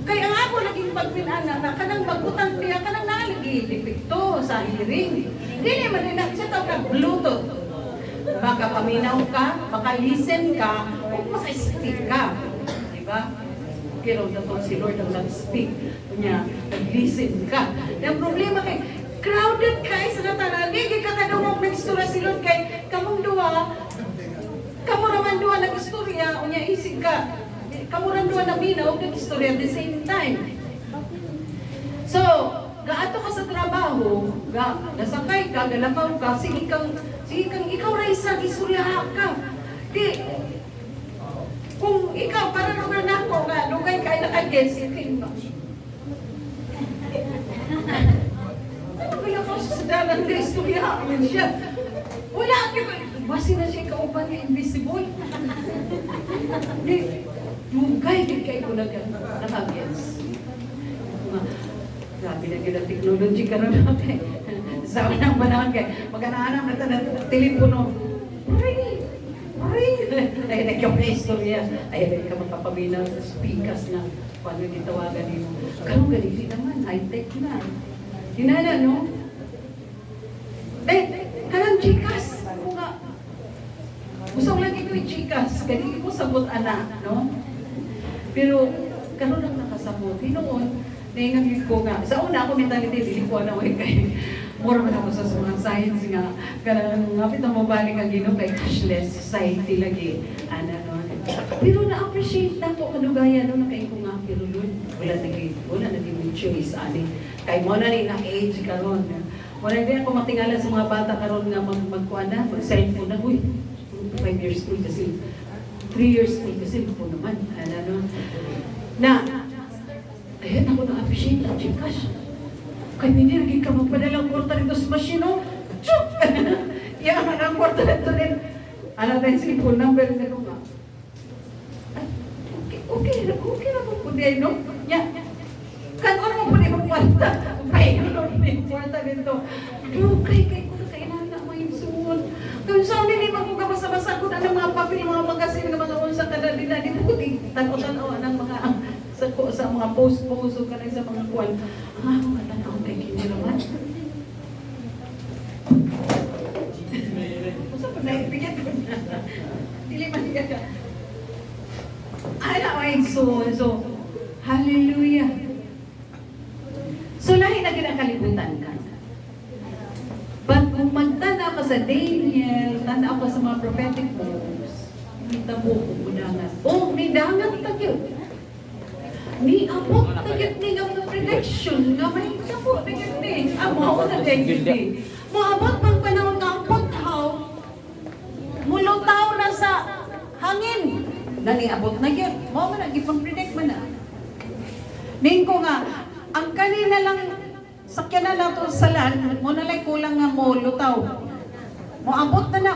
[SPEAKER 1] Kaya nga ako naging pagpinana na kanang magutang niya, kanang nalagi depekto sa hearing. Hindi naman nila, siya tawag na Bluetooth. Baka paminaw ka, baka listen ka, o maka-speak ka. Diba? Pero dapat si Lord ang nag-speak. Kunya, nag-listen ka. Ang problema kay, crowded ka sa natanan. Hindi ka kadungog nag-istorya si Lord kay kamong duwa. Kamu raman duwa nag-istorya, unya isig ka. Kamu raman duwa na minaw, nag-istorya at the same time. So, gaato ka sa trabaho, nasakay ka, galakaw ka, sige kang ikaw ra isa, istorya ka. Di, kung ikaw, para naman ako, nga, lugay ka ay naka-guess, kaya ka sa dalang na istorya, siya. Wala, basi na siya kauban na invisible. Lugay, di kayo naka-guess. Grabe na gila technology ka na natin. Sa unang panahon kayo, magkanaanap na ito ng telepono. Ay, nagyong na istorya. Ay, ka magpapaminaw sa speakers na paano ditawagan mo. Karong ganili naman, high-tech na. Hinala, no? Karang chikas. Ako nga. Usang lagi ko yung chikas. Ganili ko sabot anak, no? Pero, karon lang nakasabot. Noon, naingagin ko nga. Sa una ako mentality, dili ko na kay more man ako sa mga science nga. Karang ngapit na mabalik ang Ginoo kay cashless society lagi. Ano. Pero na-appreciate na ko kanugayan no na kay ko nga pero Lord, wala na may choice ani. Kay mo na ni na age karon. Wala din ako matingala sa mga bata karon nga magkuan na, mag-cellphone na. Uy, 5 years old kasi 3 years old kasi po naman. Ano. Na kaya ako na-appreciate ang Gcash. Kaya hindi ka magpadalang kwarta nito sa machino. Chuk! Yan ang kwarta nito din. Ano tayo sa phone number na ko nga. Okay na po din, no? Yan. Kan ano mo po din ang kwarta? Okay, ano po din kwarta nito? Okay, ko na kailangan na may suon. Kung saan din mo kung kabasa-basa ko na ng mga papel, mga magasin, ng mga unsa ka na din, dito ko din, tanaw-tanaw ng mga sa mga post o ka na sa mga kuwan. Matanaw kay Kini naman. Masa pa naibigyan ko na. Dili man ka. So, hallelujah. So, lahi na kinakalibutan ka. But kung magtanaw ka sa Daniel, tanaw ka sa mga prophetic books, kita mo kung udangan. Oh, may dangan tagyo. Ni abot na yun ni ang prediction nga may sabo na yun ni. Amo na din. Moabot pang panahon nga ang paghaw, mulutaw na sa hangin. Naniabot na yun. Mo man ang ipang-predict man na. Ning ko nga, ang kanina lang sakyan na lang to sa land, mo na lang kulang nga mo lutaw. Moabot na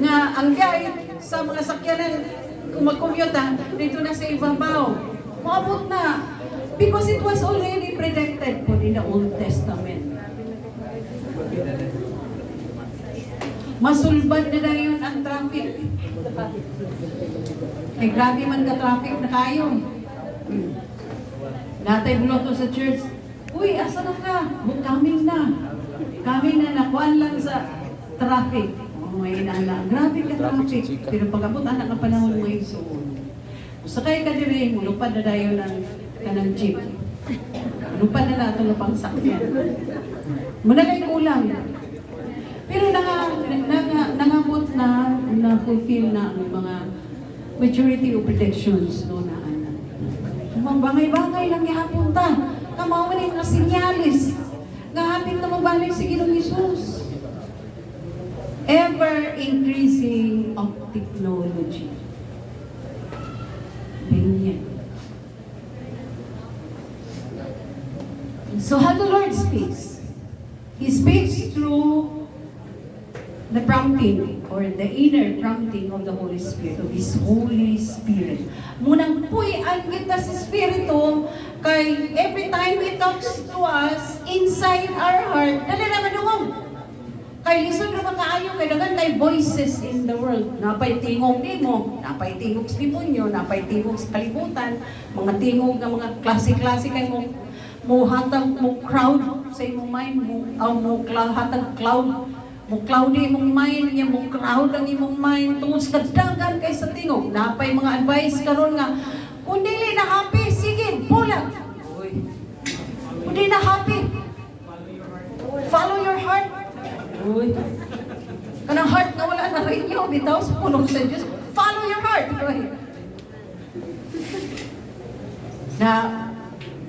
[SPEAKER 1] nga ang guide sa mga sakyanan kung mag-commute dito na sa ibabaw. Maabot na. Because it was already predicted po in the Old Testament. Masulbad na yun ang traffic. Eh, grabe man ka-traffic na kayo. Natay buloto sa church. Uy, asa na ka? Coming na. Coming na, nakuan lang sa traffic. May inala. Grabe ka traffic. Pero pag-abot anak na panahon mo isuon. Sakay ka dire, mulupad na dayo ng kanang jeep. Mulupad na nato ng pangsakyan. Muna kay kulang. Pero nangabot na fulfill na ang mga majority of predictions no na anak. Mga bangay-bangay lang ihapon ta. Kamawanin na sinyalis. Ngahapin na mabalik si Ginoong Hesus. Ever increasing of technology. So how the Lord speaks? He speaks through the prompting or the inner prompting of the Holy Spirit, of His Holy Spirit. Munang puy-an kita sa Espiritu, kay every time He talks to us, inside our heart, dali naman dumong. Kay lisod naman kaayo, kay dagan kay voices in the world. Napay tingog nimo, napay tingog sa demonyo, napay tingog sa kalibutan, mga tingog nga mga klase-klase kay mo hatag mo crowd sa imong mind, mo hatag cloud. Mo cloudy imong mind, niya mo crowd ang imong mind tungod sa dagan kay sa tingog. Napay mga advice karon nga, kung dili na happy, sige, pulag. Kung dili na happy, follow your heart. Uy. Kanang heart na wala na rin yun, bitaw sa punong sa Diyos, follow your heart. Uy. Na,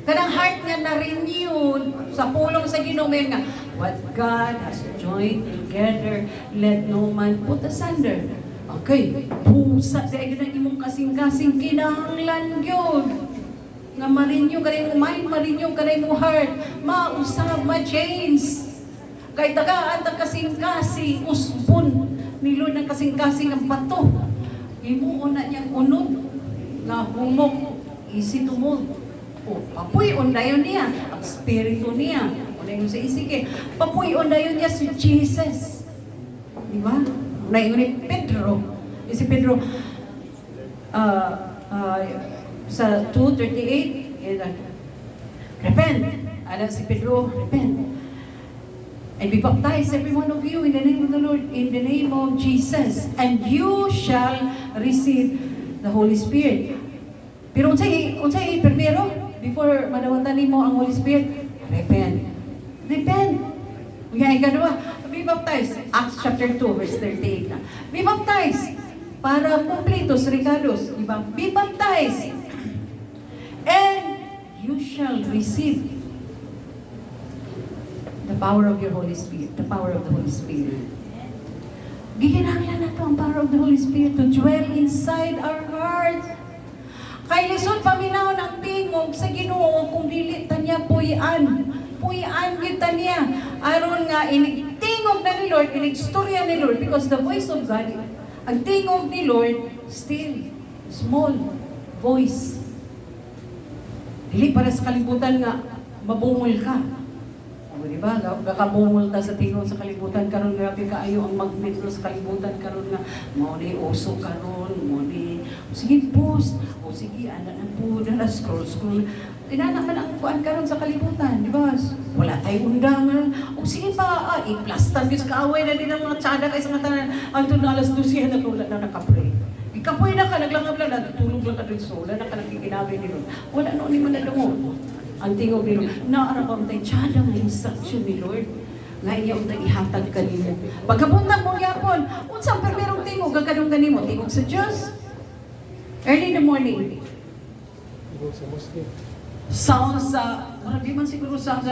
[SPEAKER 1] kanang heart nga na-renew sa pulong sa Ginoo nga, what God has joined together, let no man put asunder. Okay, pusa dahil na imong kasing-kasing kinahanglan yun. Nga marinyo ka rin mo mind, marinyo ka rin mo heart, mausab, ma-change. Kay tagaan ta kasing-kasing, usbon, nilo ng kasing-kasing ang bato. Imuon na niyang unod, nga humok, easy to mold. O, papuy-on dayon niya, ang spirito niya. Unayon sa isike, papuy-on dayon niya si Jesus. Di ba? Unayon ni Pedro. Si Pedro, sa 2:38, repent. Alam si Pedro, repent. And be baptized, every one of you, in the name of the Lord, in the name of Jesus, and you shall receive the Holy Spirit. Pero unsay primero, before madawatan nimo ang Holy Spirit, repent. Repent. Ngayon ikaduwa, be baptized. Acts chapter 2, verse 38 na. Be baptized para completos, recados. Diba? Be baptized. And you shall receive the power of your Holy Spirit, the power of the Holy Spirit. Giginahanglan na ito ang power of the Holy Spirit to dwell inside our hearts. Kay lisod paminaw ng tingog sa Ginoo kung dili ta niya puy-an kita niya. Aron nga tingog na ni Lord, inistorya ni Lord, because the voice of God, ang tingog ni Lord, still, small voice. Dili para sa kalibutan nga mabungol ka. O, diba? Kakabungol ta sa tingog sa kalibutan karon, grabe kaayo ang magnet sa kalibutan karon nga mao ni uso karon, mao ni sige post, o sige ana na po dala scroll. Tinana man ang kuan karon sa kalibutan, di ba? Wala tay undangan. O sige pa, i-plastan bis kaaway na din ang mga tsada kay sa mga tanan. Anto na alas 12 na tulad na nakapray. Ikapoy na ka, naglangab lang, natutulog lang ka dun sa wala na ka nakikinabi nilo. Wala no ni man na dungo. Ang tingog nilo, naara pa tayo tsada nga instruction ni Lord. Nga iya untay ihatag kanimo. Pagkabuntag mo yapon, unsang permerong tingog gagadong kanimo, tingog sa Dios. Early in the morning.
[SPEAKER 2] Tingog sa Muslim.
[SPEAKER 1] Sound sa, marami man siguro sound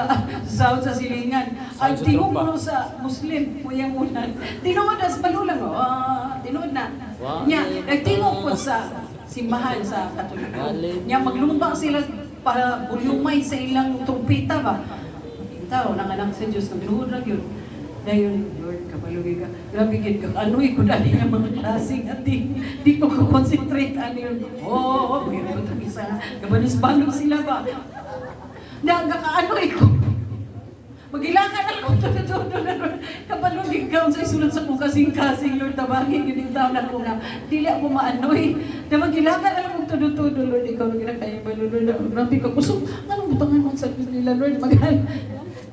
[SPEAKER 1] sa silingan. Ang tingog mo sa Muslim, muyang ulan. Tinood na sa palulang, tinood na. Nya, nagtingog po sa simbahan sa Katoliko. Nya, maglumba sila para bulumay sa ilang trumpita ba. Itaw, nanganak sa Diyos, nagluhod lang yun. Dayon, Lord, kapalugi ka. Grabe gid ka. Ano'y ko dali ng mga klaseng at di ko concentrate ano yun. Mayroon ko isa. Gabanos-banos sila ba? Nagkakaano'y ko. Magilangan ako tututudo na Lord. Kapalugi ka sa isunod sa kong kasing-kasing, Lord. Tabangin yun yung taon ako nga. Dili ako maano'y. Na magilangan ako tututudo, Lord. Ikaw nang ginakaya ba, Lord? Grabe ka. Kusog, anong butangan mo sa nila, Lord?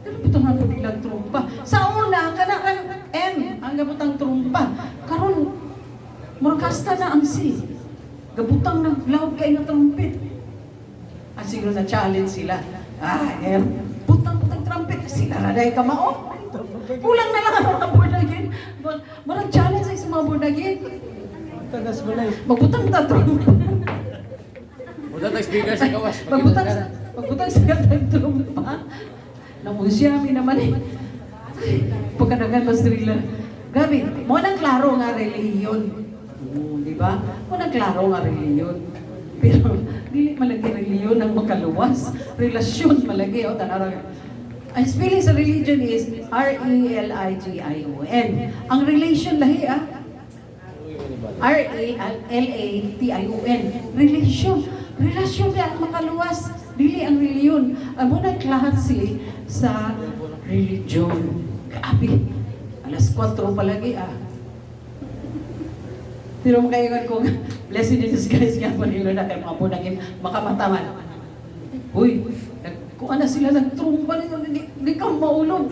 [SPEAKER 1] Ito nga po nilang trumpa. Sa una, kanang M, ang gabutang trumpa. Karon, morkasta na ang C. Gabutang ng loud kay na trumpet. At siguro na-challenge sila. M, butang trumpet. Sila raday ka mao. Kulang na lang ang mga bordagin. Marang challenge sa mga bordagin.
[SPEAKER 2] Tagas balay.
[SPEAKER 1] Magbutang ta trumpa.
[SPEAKER 3] Udah tak speaker sa kawas.
[SPEAKER 1] Magbutang sa trumpa. Namusyami naman eh. Pagkadagan mas drila. Gabi, mo nang klaro nga reliyon. Di ba? Mo nang klaro nga reliyon. Pero, dili malagi reliyon ang makaluwas. Relasyon malagi. O, tanara,
[SPEAKER 4] Ang spelling sa religion is R-E-L-I-G-I-O-N. Ang relation lahi R-A-L-A-T-I-O-N. Relation. Relasyon na ang makaluwas. Dili ang reliyon. Ang muna klase sa religion. Kaabi. Alas 4 palagi Pero makaingan ko, blessed in disguise nga po nilo na kayo mga punangin makamataman. Uy, kung ano sila nagtrumpa nito, di ka maulog.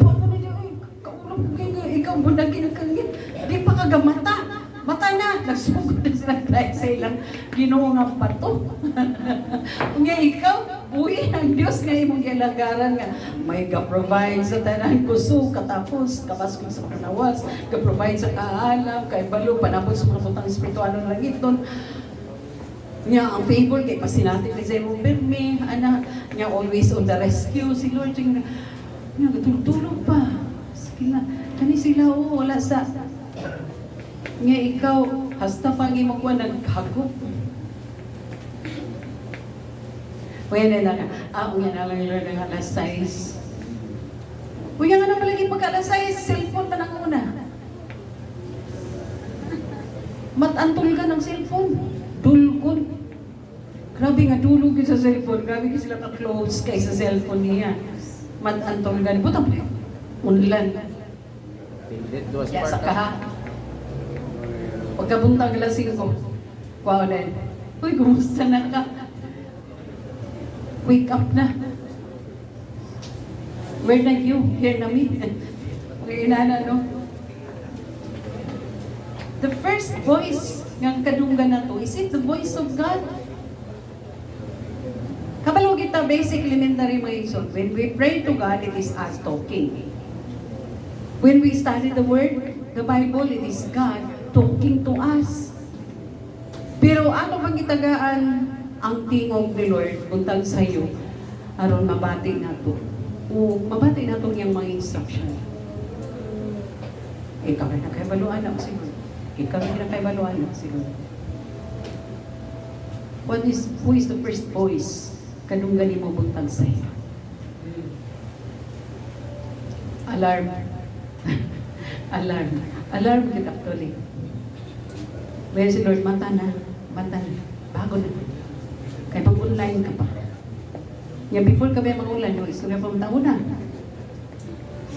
[SPEAKER 4] Kaulog kayo, ikaw punangin ang kangin. Di pa kagamata. Mata na, nagsugod na sila dahil sa ilang ginoo nga pato. Kung ikaw, uy, ang Diyos nga imong gilagaran nga, may ka-provide sa tanan kuso, katapos, kapaskong sa kanawas, ka-provide sa kaalam, kay balo, panapos sa mga espiritual ng langit doon. Nga, ang favor kay pasinatin ni sa imong permi, anak, nga always on the rescue, si Lord, nga, tulog pa. Sige na, kani sila, wala sa, nga ikaw, hasta pang imong kuha naghagop. Pwede na ka. Uya na lang Lord ng alas 6. Uya nga na palagi pagka alas 6, cellphone pa nang una. Matantol ka ng cellphone. Dulgon. Grabe nga, dulog yun sa cellphone. Grabe ka sila ka-close kay sa cellphone niya. Matantol ka. Butang pa yun. Unlan. Kaya sa kaha. Pagkabuntang alas 5, wow na yun. Uy, kumusta na ka? Wake up na. Where na you? Here na me. Okay, inana, no? The first voice ng kadunggan na to, is it the voice of God? Kabalo kita, basic elementary mga isot. When we pray to God, it is us talking. When we study the Word, the Bible, it is God talking to us. Pero ano bang itagaan ang tingog ni Lord buntag sa iyo aron mabati nato? O mabati nato yung mga instruction. Ikaw na kay baluan na siguro. Ikaw na kay baluan na siguro. Who is the first voice kadunggan mo buntag sa iyo? Alarm. Alarm. Alarm kita actually. Well, si Lord, mata na, bago na. Kaya pag-online ka pa. Yan, before ka ba mag-online, yung istorya pa taon na.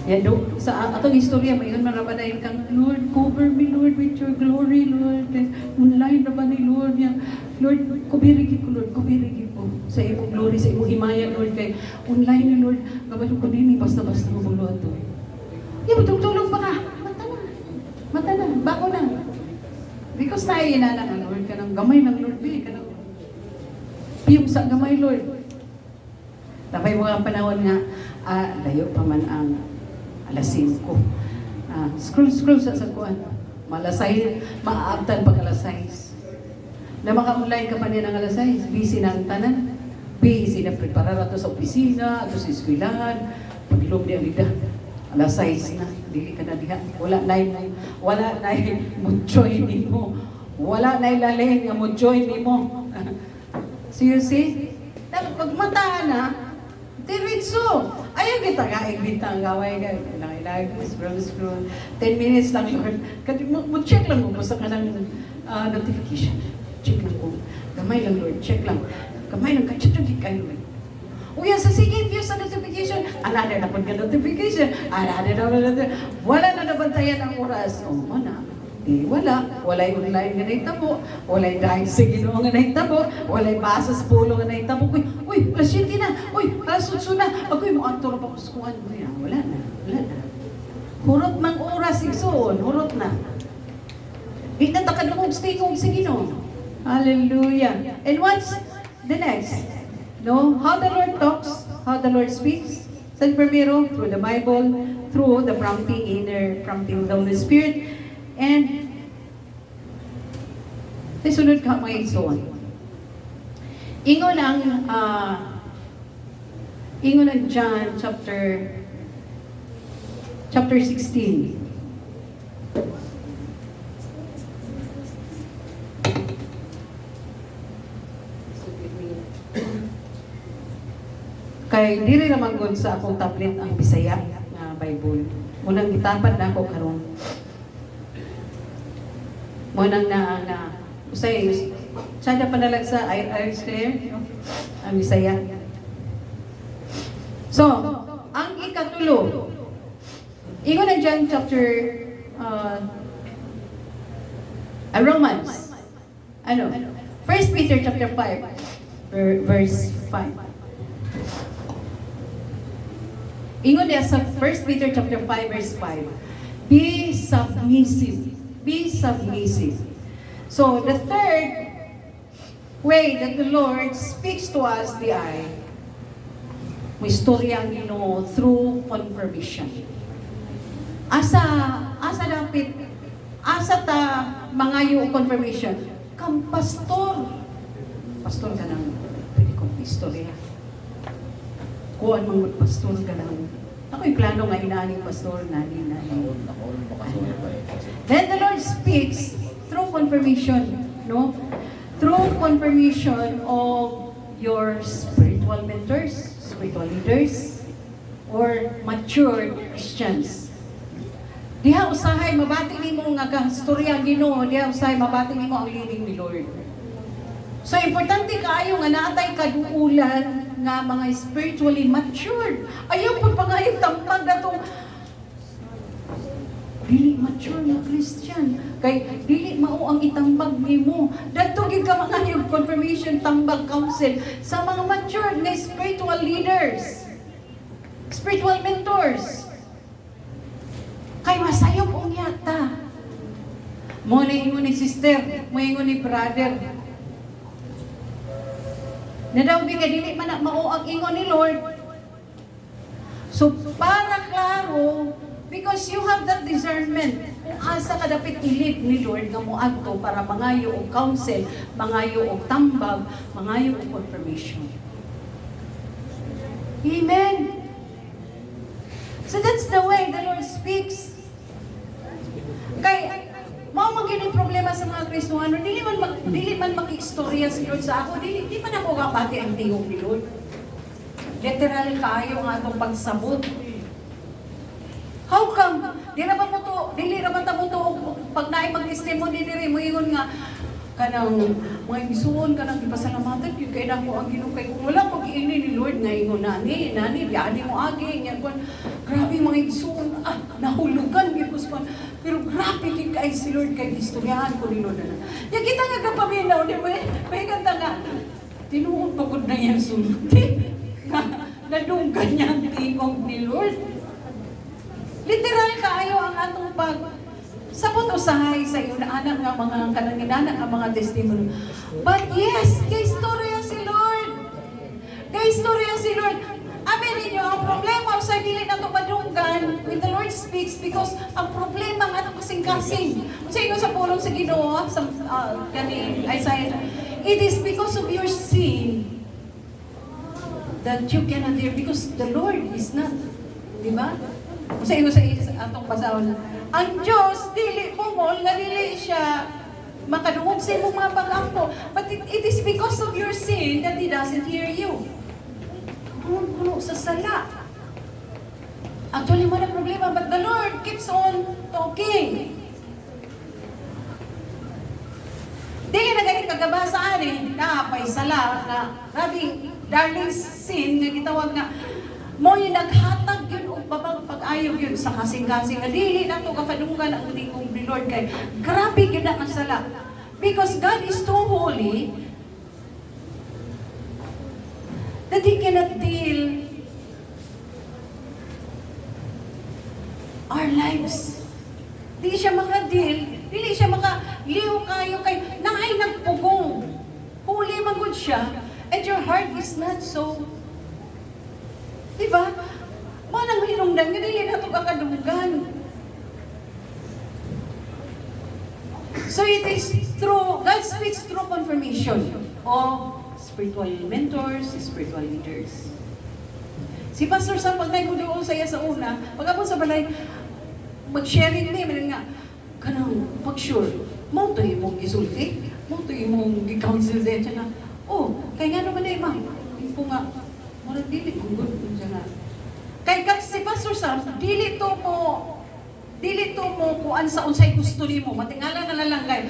[SPEAKER 4] Yan, sa atong istorya, may man rapadayin kang, Lord, cover me, Lord, with your glory, Lord. Online na ba ni Lord? Yan, Lord, kubirigin ko, Lord, kubirigin ko. Sa imong glory, sa imong himaya, Lord, kay online ni Lord, kabalo ko din, basta-basta mo buluan to. Yan, matutulog pa ka. Mata na, bago na. Because naiinana ng Lord ka ng gamay ng Lord, ka ng piyong sa gamay, Lord. Tapay mga panahon nga, layo pa man ang alas 5. Scroll sa sakuan. Malasay, maaabtan pag alas 6. Na maka-online ka pa niya ng alas 6, busy na ang tanan. Busy na preparar ato sa opisina, ato sa eskwelahan, pag-ilog di alida. Alas 6 na, dili ka na diha. Wala na mo join nimo. Wala na ilalim nga mo join nimo. So you see, pag mata na, diretso. Ayaw kita ka, igbita ang gaway ka. Ilang, scroll. 10 minutes lang, Lord. Mo check lang mo sa kanang notification. Check lang ko. Gamay lang, Lord. Check lang. Gamay lang ka. Check lang kayo, Lord. Uya, sa sige, view sa notification. Ala na po ka notification. Ala na. Wala na nabantayan ang oras. Mana? Wala. Wala'y online nga naitabo. Wala'y dahil sa Ginoo nga naitabo. Wala'y basa sa pulo nga naitabo. Uy, alas 7 na. Uy, alas 8 na. Ako'y mo anturo pa kuskuhan. Wala na. Hurot mang oras igsoon. Hurot na. Di na takadungog sa Ginoo. Hallelujah. And what's the next? No, how the Lord talks, how the Lord speaks. San primero, through the Bible, through the inner prompting of the Holy Spirit, and sunod ka mga igsoon. Ingon ang John chapter 16. Kay diri naman gud sa akong tablet ang Bisaya nga Bible. Munang gitapad na ako karon. Munang na usay sada panalag sa Irish Claire ang Bisaya. So, ang ikatulo, ingon na John chapter Romans. Ano? 1 Peter chapter 5 verse 5. Ingon niya sa 1 Peter chapter 5 verse 5. Be submissive. Be submissive. So, the third way that the Lord speaks to us, di ay, may storya ang Ginoo through confirmation. Asa dapit, asa ta mangayo confirmation. Kam pastor ka nang pwede kong istorya. Kuan mga pastor ka nang ako'y plano nga inaaning pastor, nani. Then the Lord speaks through confirmation, no? Through confirmation of your spiritual mentors, spiritual leaders, or mature Christians. Diha usahay mabating nimo nga kastorya Ginoo, diha usahay mabating nimo ang leading ni Lord. So importante kaayo nga naatay kaduulan nga mga spiritually matured. Ayaw po pangayong tampag na itong dili mature na Christian. Kay dili mao ang itambag nimo. Dadto gid ka mga yung confirmation tambag council sa mga mature na spiritual leaders. Spiritual mentors. Kay masayop ang yata. Mo na ingon ni sister, mo ingon ni brother. Na daw bigay dili man na mao ang ingon ni Lord. So para klaro, because you have that discernment, kung asa ka dapat ilid ni Lord nga moadto para mangayo og counsel, mangayo og tambag, mangayo og confirmation. Amen. So that's the way the Lord speaks. Kay mao man gyud problema sa mga Kristiyano, dili man maki-istorya si Lord sa ako, di man ako kapati ang tingog ni Lord. Literal kaayo nga atong pagsabot. How come? Dili ra ba ta mo to pag naay mag-testimony diri mo ingon nga kanang mga igsuon kanang gipasalamatan gyud kay nako ang Ginoo kay kung wala ko giini ni Lord nga ingon nani biani mo agi nya kon grabe mga igsuon nahulugan gyud ko pero grabe gid kay si Lord kay istoryahan ko ni Lord na. Ya kita nga kapaminaw di ba may kanta nga tinuod pagod na yan sulti nadunggan niya ang tingog ni Lord. Literal kaayo ang atong pag sabot usahay sa iyo na anak nga mga kananginanan ang mga testimony. But yes, kay istorya si Lord. Kay istorya si Lord. Amen ninyo, ang problema sa dili na ito madunggan when the Lord speaks because ang problema nga ito kasing-kasing. Sa inyo sa pulong sa Ginoo, sa kani Isaiah, it is because of your sin that you cannot hear because the Lord is not. Di ba? Sa inyo sa atong basahon, ang Diyos, dili bungol, nga dili siya makaduod sa imong mga pag-ampo. But it is because of your sin that He doesn't hear you. Kuno sa sala. Actually, wala problema, but the Lord keeps on talking. Dili na ganit kagabasa ani, napay sala, na grabe, darling sin, nga gitawag na, mo yung naghatag yun o babang pag-ayaw yun sa kasing-kasing na dili na ito kakadunggan ang tingong ni Lord kay grabe yun na ang sala. Because God is too holy that He cannot deal our lives. Dili siya maka-deal, dili siya maka-liw kayo kay naay nagpugong. Holy magod siya and your heart is not so. Diba? Manang hinungdan, nga dili na ito kakadunggan. So it is through, God speaks through confirmation of spiritual mentors, spiritual leaders. Si Pastor Sam, pag tayo doon sa iya sa una, pag-abot sa balay, mag-sharing niya, man nga, kanang pag-sure, mo ito yung isulti, mo ito yung i-counsel din siya na, oh, kaya nga naman na ma'am, yung po nga, marang dili, kung Kay si Pastor Sam, dili to mo kuan sa unsay gusto nimo. Matingala na lang kay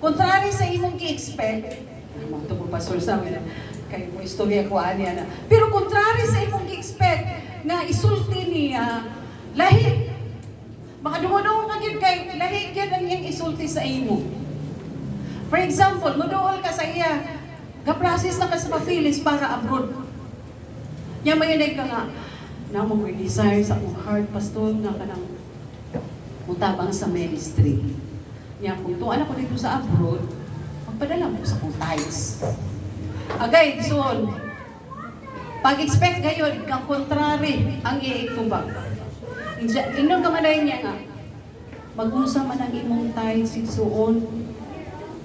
[SPEAKER 4] contrary sa imong gi-expect. Mo to mo Pastor Sam kay mo istorya ko ani ana. Pero contrary sa imong gi-expect nga isulti niya lahi. Makadungo ka gyud kay lahi gyud ang iyang isulti sa imo. For example, moduol ka sa iya, ga-process na ka sa papilis para abroad. Nya mayanay ka nga na mo desire sa akong heart, pastor, nga kanang mutabang sa ministry. Nya kung tuan ako dito sa abroad, magpadala mo sa akong tithes. Agay, son, pag-expect gayon, kang contrary ang iikubag. Inon ka manay niya nga, mag-usa man ang imong tithes igsuon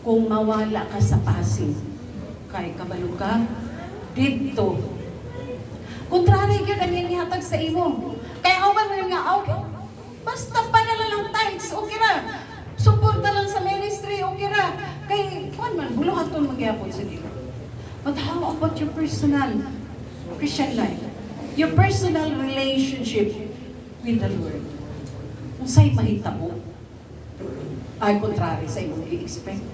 [SPEAKER 4] kung mawala ka sa pasin. Kay kabalo ka, dito. Contrary yun ang inihatag sa imo. Kaya awan mo nga, okay, basta panala lang tithes, okay ra. Support na lang sa ministry, okay ra. Kay, kuwan man, buluhaton magyapon sa dito. But how about your personal Christian life? Your personal relationship with the Lord? Kung sa'y mahita mo, ay contrary sa imong i-expect.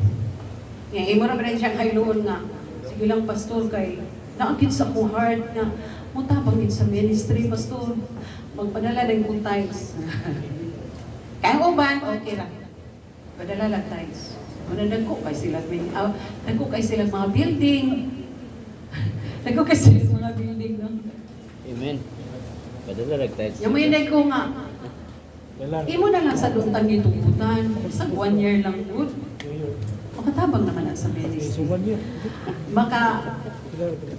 [SPEAKER 4] Nga, imo na ba rin siyang kailoon nga, sige lang, pastor, kay naakit sa ko heart nga, mutabang din sa ministry, pastor, magpadala din kong tithes. Kaya mo ba? Okay lang. Padala lang tithes. Nagko kay sila, nagko kay sila mga building. Nagko kay sila mga building. No?
[SPEAKER 3] Amen. Padala lang tayo.
[SPEAKER 4] Yung may nagko nga,
[SPEAKER 2] Dalang.
[SPEAKER 4] imo na lang sa luntang gitugutan. Sa 1 year lang good. Makatabang naman na sa ministry.
[SPEAKER 2] Suman yun.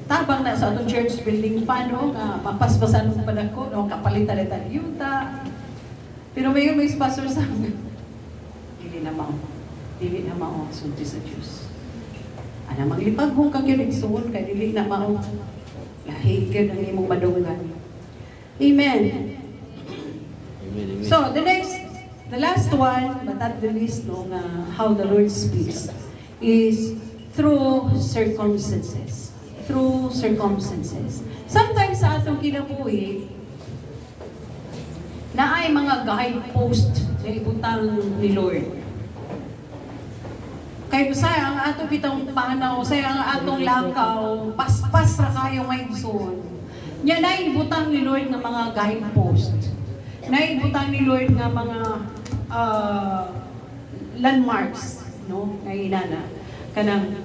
[SPEAKER 4] Tabang na sa atong church building pa, no? Mapaspasan mo pa na ko, no? Kapalitan na tayo yuta. Pero may sponsor sa amin. Dili na mao sulti sa Diyos. Ana maglipag mo kang yun igsuon, kay dili na mao lahig yun ang imong madungan. Amen.
[SPEAKER 3] Amen.
[SPEAKER 4] So, the last one, but not the least, no, how the Lord speaks, is through circumstances. Through circumstances. Sometimes sa atong kinabuhi, na ay mga guidepost na ibutang ni Lord. Kaya saya ang atong bitang panaw, saya ang atong lakaw, paspas ra kayo may gusto. Nya na ibutang ni Lord ng mga guidepost. Naibutang ni Lord nga mga landmarks, no? Na inana. Kanang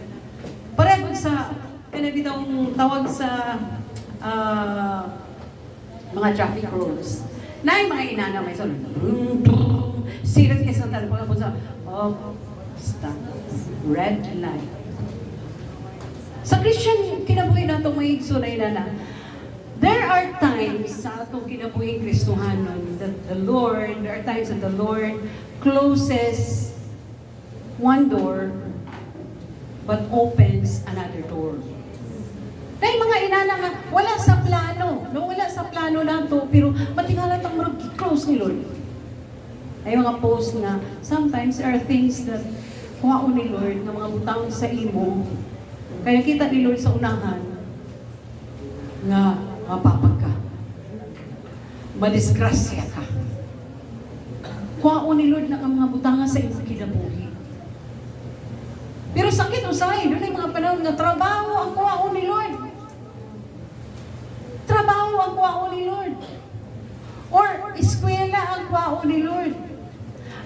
[SPEAKER 4] pareho sa kanang bitong tawag sa mga traffic rules. Nay mga inana may son. Sirat kay sa talpo po sa stop. Red light. Sa Christian kinabuhi nato may igsoon na inana. There are times sa atong kinabuhing Kristohanon that there are times that the Lord closes one door but opens another door. Dahil mga inana nga, wala sa plano. No, wala sa plano lang to, pero matingala itong mag-close ni Lord. Ay mga post na, sometimes there are things that kuhaon ni Lord na mga butang sa imo. Kaya kita ni Lord sa unahan nga mapapag ka. Madisgrasya ka. Kuhaon ni Lord na ang mga butangan sa imo kinabuhi. Pero sakit usahay, doon ay mga panahon nga trabaho ang kuhaon ni Lord. Trabaho ang kuhaon ni Lord. Or eskwela ang kuhaon ni Lord.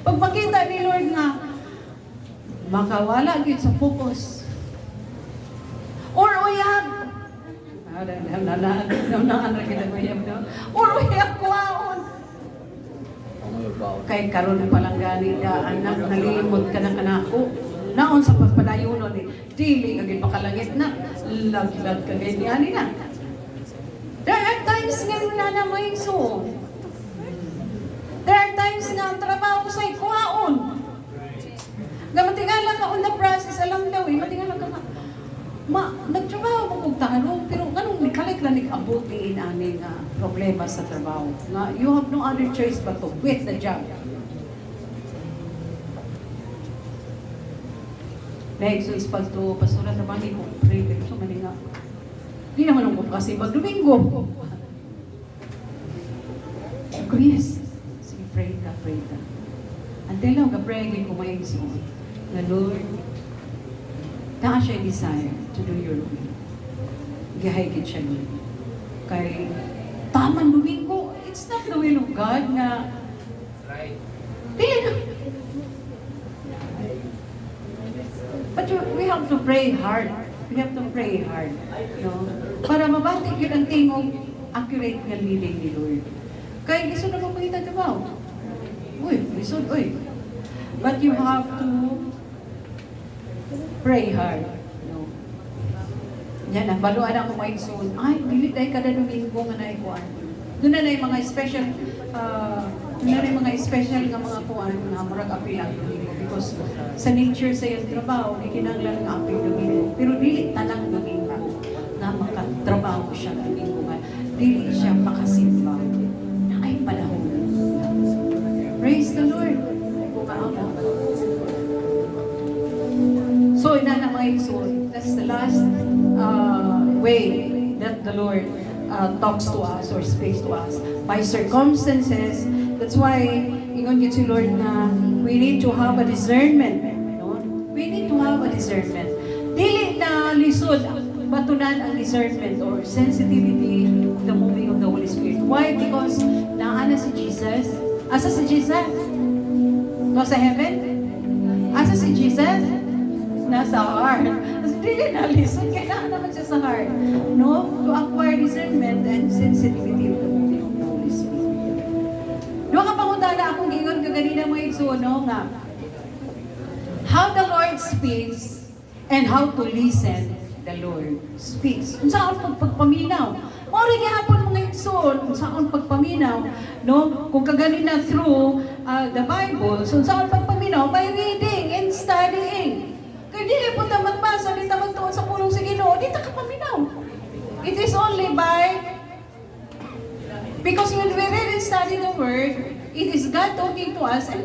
[SPEAKER 4] Pag makita ni Lord nga, makawala gid sa focus. Or uyab. Or uyab kuhaon. Kay karon pa lang gani da anak nalimot ka na kanako. Naon sa pagpadayonon ni dili ka gid makalangit na laglag ka gid ani na. There are times nga na mo ingso. There are times nga ang trabaho sa kuhaon. Nga matingala ka on the process alam daw matingala ka nagtrabaho mo kung tanong, pero anong nikalit lang nag-abot ni ani nga problema sa trabaho. Nga, you have no other choice but to quit the job. Next, so is pagto, pastora sa bangin ko, pray, pero so mali nga. Di naman ako kasi mag-Domingo. ko, yes. Sige, pray ka, pray ka. Until now, ka-pray ko may igsoon. Na Lord, naa siya desire to do your will. Gihigit siya Lord. Kay, tamang Domingo, it's not the will of God na, dili na. But we have to pray hard. We have to pray hard. No? Para mabati yun ang tingog accurate nga leading ni Lord. Kaya gusto na mapakita ka ba? Uy, lisod, uy. But you have to pray hard. No? Yan, ang baluan ako may soon. Ay, bilit ay kada Domingo nga naikuan. Doon na yung mga special, doon na yung mga special nga mga kuan nga murag apil ang Domingo. Because sa nature sa iyong trabaho, may kinanglan nga apil Domingo. Pero dili tanang Domingo na makatrabaho siya Domingo nga. Dili siya makasimba na ay panahon. Praise the Lord. So, inana mga igsoon, that's the last way that the Lord talks to us or speaks to us. By circumstances, that's why, ingon yun si Lord na we need to have a discernment. No? We need to have a discernment. Dili na lisod, batunan ang discernment or sensitivity to the moving of the Holy Spirit. Why? Because naana si Jesus. Asa si Jesus? No, sa heaven? Asa si Jesus? Nasa heart. Kasi dili na lisod, kailangan naman siya sa heart. No? To acquire discernment and sensitivity of the moving of the Holy Spirit. No, kapangutala akong gingon kaganina mo igsoon, no, nga, how the Lord speaks and how to listen the Lord speaks. Kung saan pagpaminaw. Mori gihapon mga igsoon, kung saan pagpaminaw, no? Kung kaganina through the Bible, kung saan pagpaminaw, by reading and studying. Kaya di po ta magbasa, di ta magtuon sa pulong sa Ginoo, di ta kapaminaw. It is only by, because when we read and study the Word, it is God talking to us and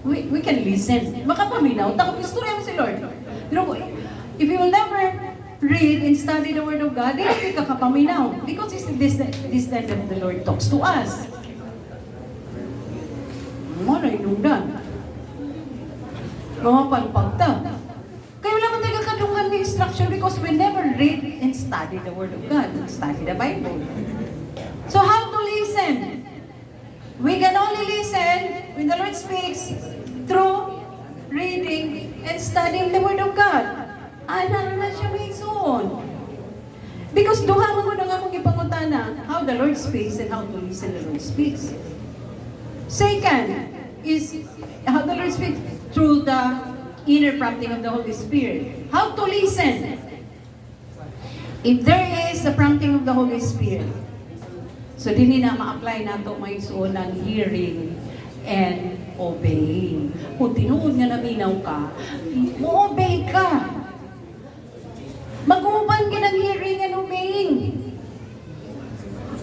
[SPEAKER 4] we can listen. Makapaminaw, takot istorya mo si Lord. Pero if you will never read and study the Word of God, di ka kapaminaw. Because this time that the Lord talks to us. Ano na inundan? Mga palpagta. Kaya wala man tayo kadungan ng instruction because we never read and study the Word of God, study the Bible. So how to listen? We can only listen when the Lord speaks through reading and studying the Word of God. Ano na siya may soon? Because duha mo na nga akong ipangutana how the Lord speaks and how to listen the Lord speaks. Second is how the Lord speaks through the inner prompting of the Holy Spirit. How to listen? If there is a prompting of the Holy Spirit, so dili na ma-apply nato may suon ng hearing and obeying. Kung tinuod nga naminaw ka, mo-obey ka. Mag-uban ka ng hearing and obeying.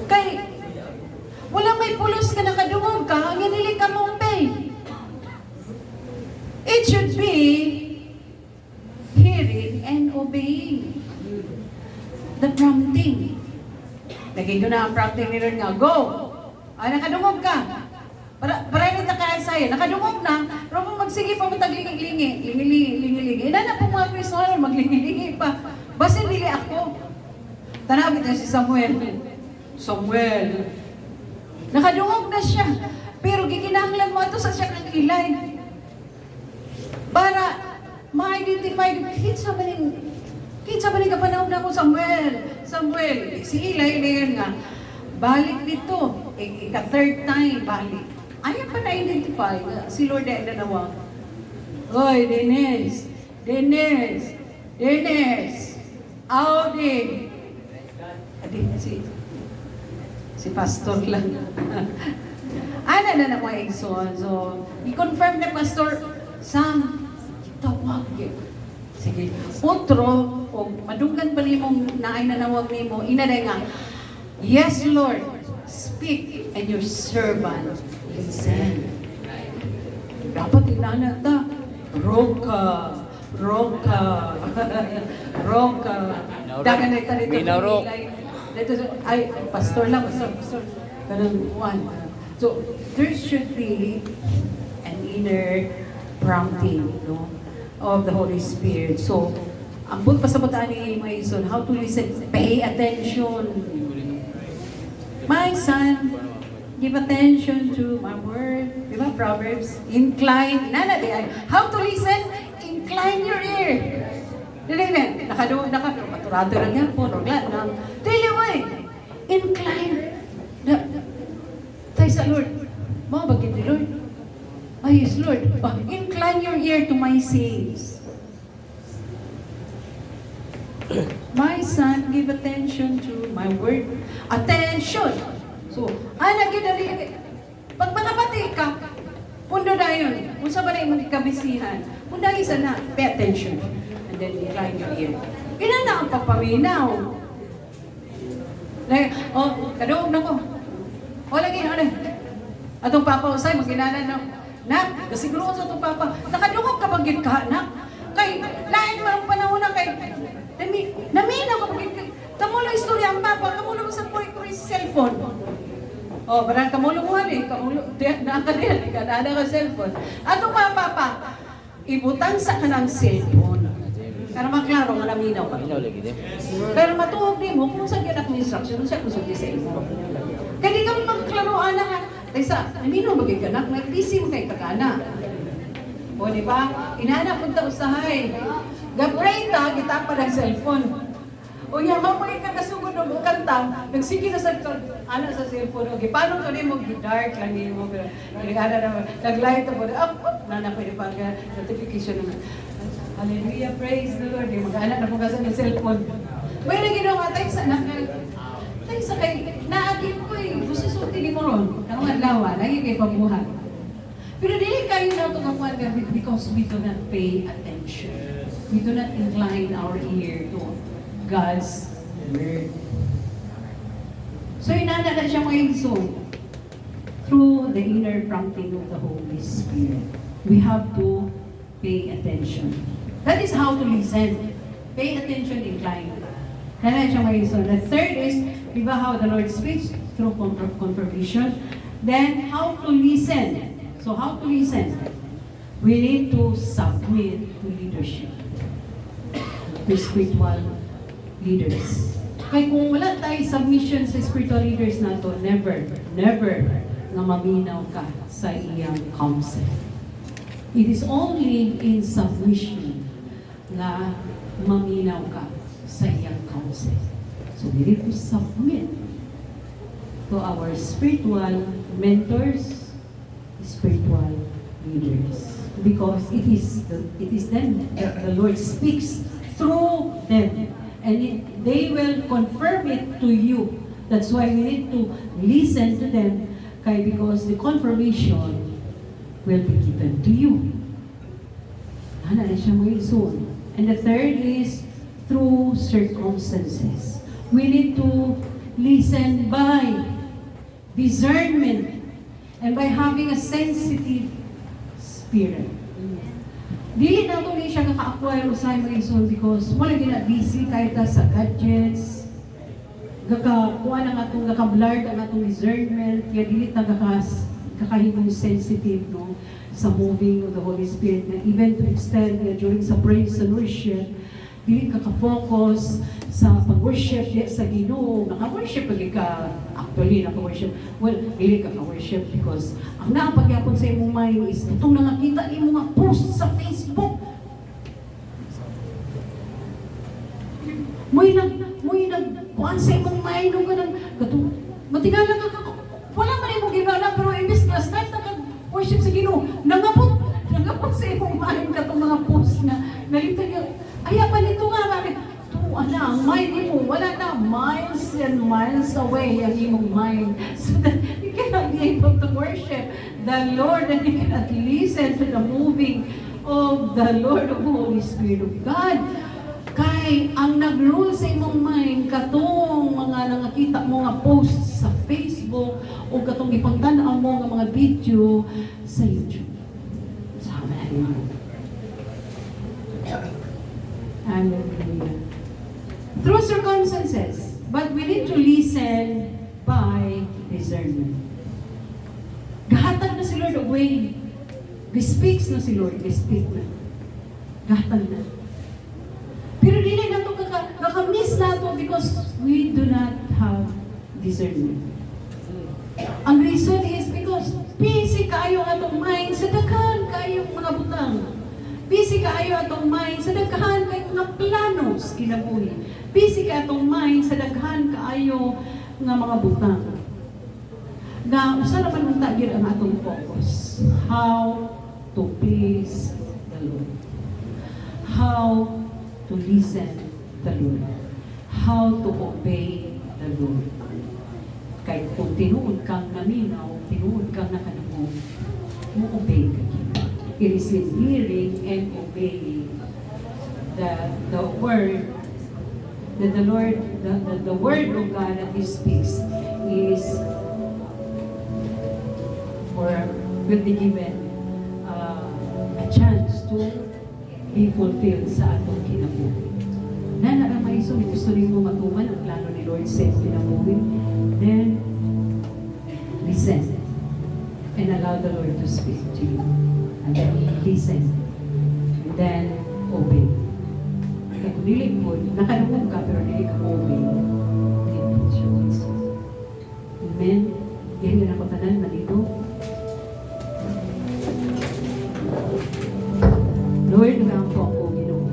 [SPEAKER 4] Kay, wala may pulos ka nakadungog ka, ang inili ka mo-obey. It should be hearing and obeying. The prompting. Naging na ang prompting ni Lord nga, go! Ay, nakadungog ka. Para rin na kaya sa'yo. Nakadungog na, pero kung magsige pa mataglingi-lingi, lingi-lingi. Ina na po mga Kristo, maglingi-lingi pa. Basin dili ako. Tanawin na si Samuel. Samuel. Nakadungog na siya. Pero gikinahanglan mo ito sa siya kang ilay. Para ma-identify, kitsa ba rin kapanahon na ako, Samuel, si Eli nga, balik dito, ika-third time, balik. Ayaw pa na-identify, si Lord ay nanawa. Hoy, Dennis, Audi. Si pastor lang. Ano na mga igsoon, so, i-confirm na pastor, Sam, tawag yun. Sige. Otro, o madunggan pa mong naay na nawag ni mo, inaday nga, yes, Lord, speak, and your servant listen. Dapat inana ta. Roka. Dagan na ito.
[SPEAKER 3] Minarok.
[SPEAKER 4] Ay, pastor lang, pastor. Ganun, one. So there should be an inner prompting, no, of the Holy Spirit. So, ang book pa sa butaan ni Maison, how to listen, pay attention. My son, give attention to my word. Di ba, Proverbs? Incline, how to listen? Incline your ear. Dili na, maturado lang yan po, dili way. Incline. Tayo sa Lord. Mga bagay ni Lord. Ay, yes, Lord. Incline your ear to my sayings. My son, give attention to my word. Attention! So, nagidali. Pag manapati ka, pundo na yun. Kung sa ba na yung ikabisihan, pundo isa na, pay attention. And then incline your ear. Ina na ang papaminaw. Kadoog na ko. O lagi, atong papa usay, maginanan na. Nak, kasiguro sa itong papa, nakadungog ka bagit ka, nak. Kay, lain mo ang panahon na kay, naminaw ka bagit ka. Kamulo istorya ang papa, kamulo mo sa cellphone. Barang kamulo mo kamulo, nakakadil, kanada ka cellphone. Atong papa, ibutang sa kanang cellphone. Para maklaro, malaminaw ka.
[SPEAKER 3] Minaw lagi din.
[SPEAKER 4] Pero matuhog din mo, kung saan yun ang instruction, kung saan kusulti sa imo. Kaya di kami magklaroan na kaysa, amino magigkanak, may busy mo kay kakana. O di ba? Inana punta usahay. Gabray ta, kita pa ng cellphone. O yan, mapagay ka kasugod ng kanta, nagsige na sa cellphone. Okay, paano ka rin mag-dark lang yun mo? Nag-light po, na pwede pa ka, notification naman. Hallelujah, praise the Lord. Mag-anak na po kasi ng cellphone. May na ginawa tayo sa tayo sa kay, naagin ko gusto sulti ni mo ron. Ang adlaw, lagi kay pabuhat. Pero dili kayo na ito kapuan because we do not pay attention. We do not incline our ear to God's word. So inana na siya ngayon through the inner prompting of the Holy Spirit. We have to pay attention. That is how to listen. Pay attention, incline. Kaya siya ngayon. So the third is, di ba how the Lord speaks? Through confirmation. Then, how to listen. So how to listen? We need to submit to leadership. To spiritual leaders. Kaya kung wala tayo submission sa spiritual leaders na to, never na maminaw ka sa iyang counsel. It is only in submission na maminaw ka sa iyang counsel. So we need to submit to our spiritual mentors, spiritual leaders. Because it is them that the Lord speaks through them. And they will confirm it to you. That's why we need to listen to them, because the confirmation will be given to you. Hana na siya ngayon soon. And the third is through circumstances. We need to listen by discernment and by having a sensitive spirit. Dili na ito siya kaka-acquire usay mga ison because wala din na busy kahit sa gadgets. Kuha na nga itong blurred ang atong discernment, kaya dili na kakahimong sensitive no, sa moving of the Holy Spirit, na even to extend during sa praise and worship, dili ka-focus sa pag-worship sa Ginoo. Naka-worship pag actually naka-worship. Well, dili ka-worship because ang naapagyapon sa imong mind is itong nakakita ni mga post sa Facebook. Muy kuan sa imong mind nung ganang matingala ka wala man imong ginala pero imbes na start na worship sa Ginoo nangapot sa imong mind katong mga post na naliptan ka aya pa nito nga bakit ang mind mo wala na miles and miles away ang imong mind so that you cannot be able to worship the Lord and you cannot listen to the moving of the Lord of the Holy Spirit of God. Kay ang nag-rule sa imong mind katong mga nakakita mo nga post sa Facebook o katong ipagtan-aw mo nga mga video sa YouTube. Sama mo. Hallelujah. Through circumstances, but we need to listen by discernment. the way. Speaks na si Lord, speak na. Gatan na. Pero dili na ito kakamiss na ito because we do not have discernment. Ang reason is because busy kaayo atong mind sa daghan kaayo mga butang. Busy kaayo atong mind sa daghan kay mga planos kinabuhi. Busy ka atong mind sa daghan kaayo nga mga butang. Nga usa ra man unta gyud ang atong focus. How to please the Lord. How to listen the Lord. How to obey the Lord. Kaya kung tinuod kang naminaw, tinuod kang nakanamong, mo-obey ka. It is in hearing and obeying the word that the Lord, the word of God that He speaks is or will be given a chance to be fulfilled sa atong kinabuhi. Na naramay so, gusto rin mo matuman ang plano ni Lord sa kinabuhi. Then, listen and allow the Lord to speak to you. And then, listen. And then, obey. Kaya kung dili po, nakalungkot ka pero dili ka obey. Amen. Yan yun ako tanan, malito. Lord, nagaan po ako, Ginoo.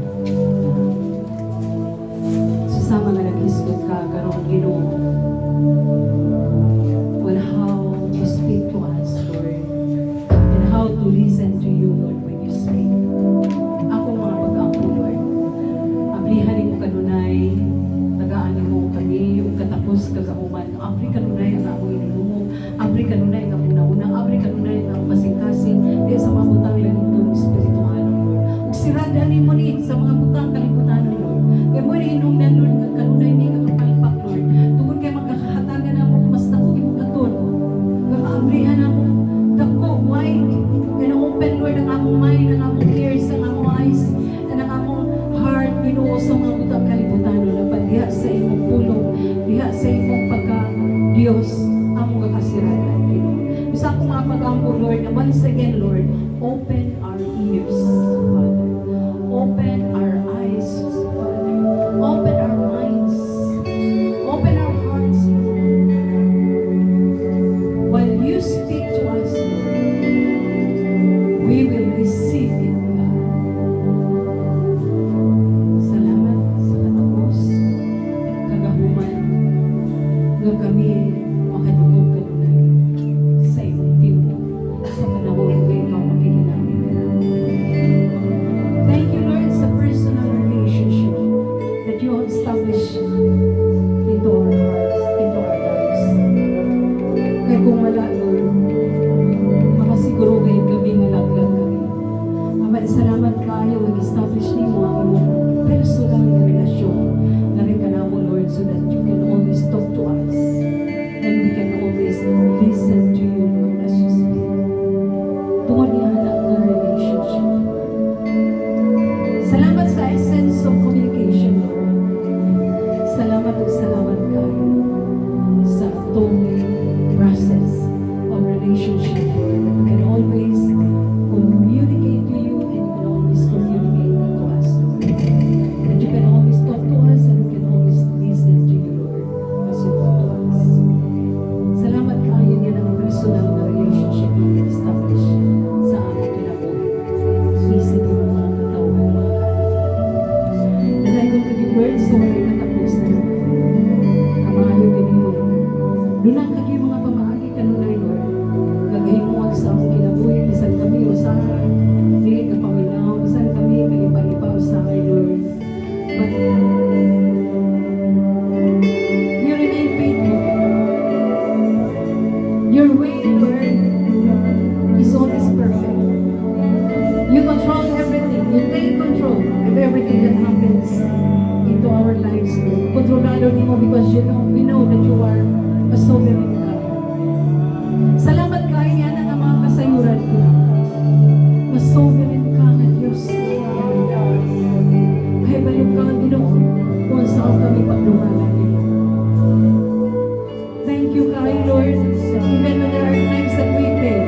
[SPEAKER 4] Susama nga nag-isgot ka, karoon, Ginoo. On how to speak to us, Lord. And how to listen to you, Lord, when you speak. Ako mga pag-ampo, Lord. Ablihanin mo kanunay, tagaanin mo kami, yung katapos kagahuman. Abri kanunay ang ako inunumo. Abri kanunay ang unang-unang. Abri kanunay ang masing-kasing. Di sa mga butang lang itong espiritual, Lord. Sirada ni mo ni sa mga butang kalibutan, Lord. Kaya mo ni hinungdan, Lord, kanunay ni kakapalpak, Lord. Tungkol kayo magkakahatagan na mo, mas nakuha mo katon. Kakaabrihan na mo, dako, wide. Kaya na-open, Lord, ang among mind, ang among ears, ang among eyes, and ang among heart, binuo sa mga butang kalibutan, Lord. Diha sa imong pulong, diha sa imong pagka-Diyos, among kakasiradan, Lord. Bisa akong mga pag-ampo, Lord, na once again, Lord, open our ears, Father. Open our eyes, Father. Open our minds. Open our hearts, Lord. While you speak to us, Lord, we will receive it, God. Salamat sa katapos, kagahuman, nga kami makadungog kanunay sa imong timpo, sa panahon nga ikaw makikinamit. Thank you, Lord, sa personal relationship that you have established into our hearts, into our lives. Kaya kung wala, Lord, makasiguro ngayon kami nga laglag kami. Aman, salamat kayo mag-establish ni mo ang imong personal na relasyon na rin ka na mo, Lord, so that you can always talk to us and we can always listen to you, Lord, as you speak. Tungod ni anak na relationship. Salamat sa essence of communication, Lord. Salamat at salamat kayo sa itong process of relationship, Lord, that we can always communicate to you and you can always communicate to us, Lord. That you can always talk to us and we can always listen to you, Lord, as you talk to us. Salamat kayo yan ang personal na relationship na establish sa aming kinabuhi. Isip yung mga katawan, mga kanan. Dahil kung kaging words sa mga katapos na kamahayo kami mo. Doon ang kaging mga pamaagi kanunay, Lord. Gagahin mo sa aming kinabuhi. Bisan kami usahan. Dili ka paminaw. Bisan kami kalipa-lipa usahay, Lord. But you remain faithful. Your way, Lord, is always perfect. You control everything. You take control of everything that happens into our lives, Lord. Kontrolado ni mo because we know that you are a sovereign God. Salamat kayo yan ang mga kasayuran ko. Na sovereign ka nga Diyos. Kaya balong ka, Ginoo, kung saan kami pagdumalan, Ginoo. Thank you, kayo, Lord. Even when there are times that we fail,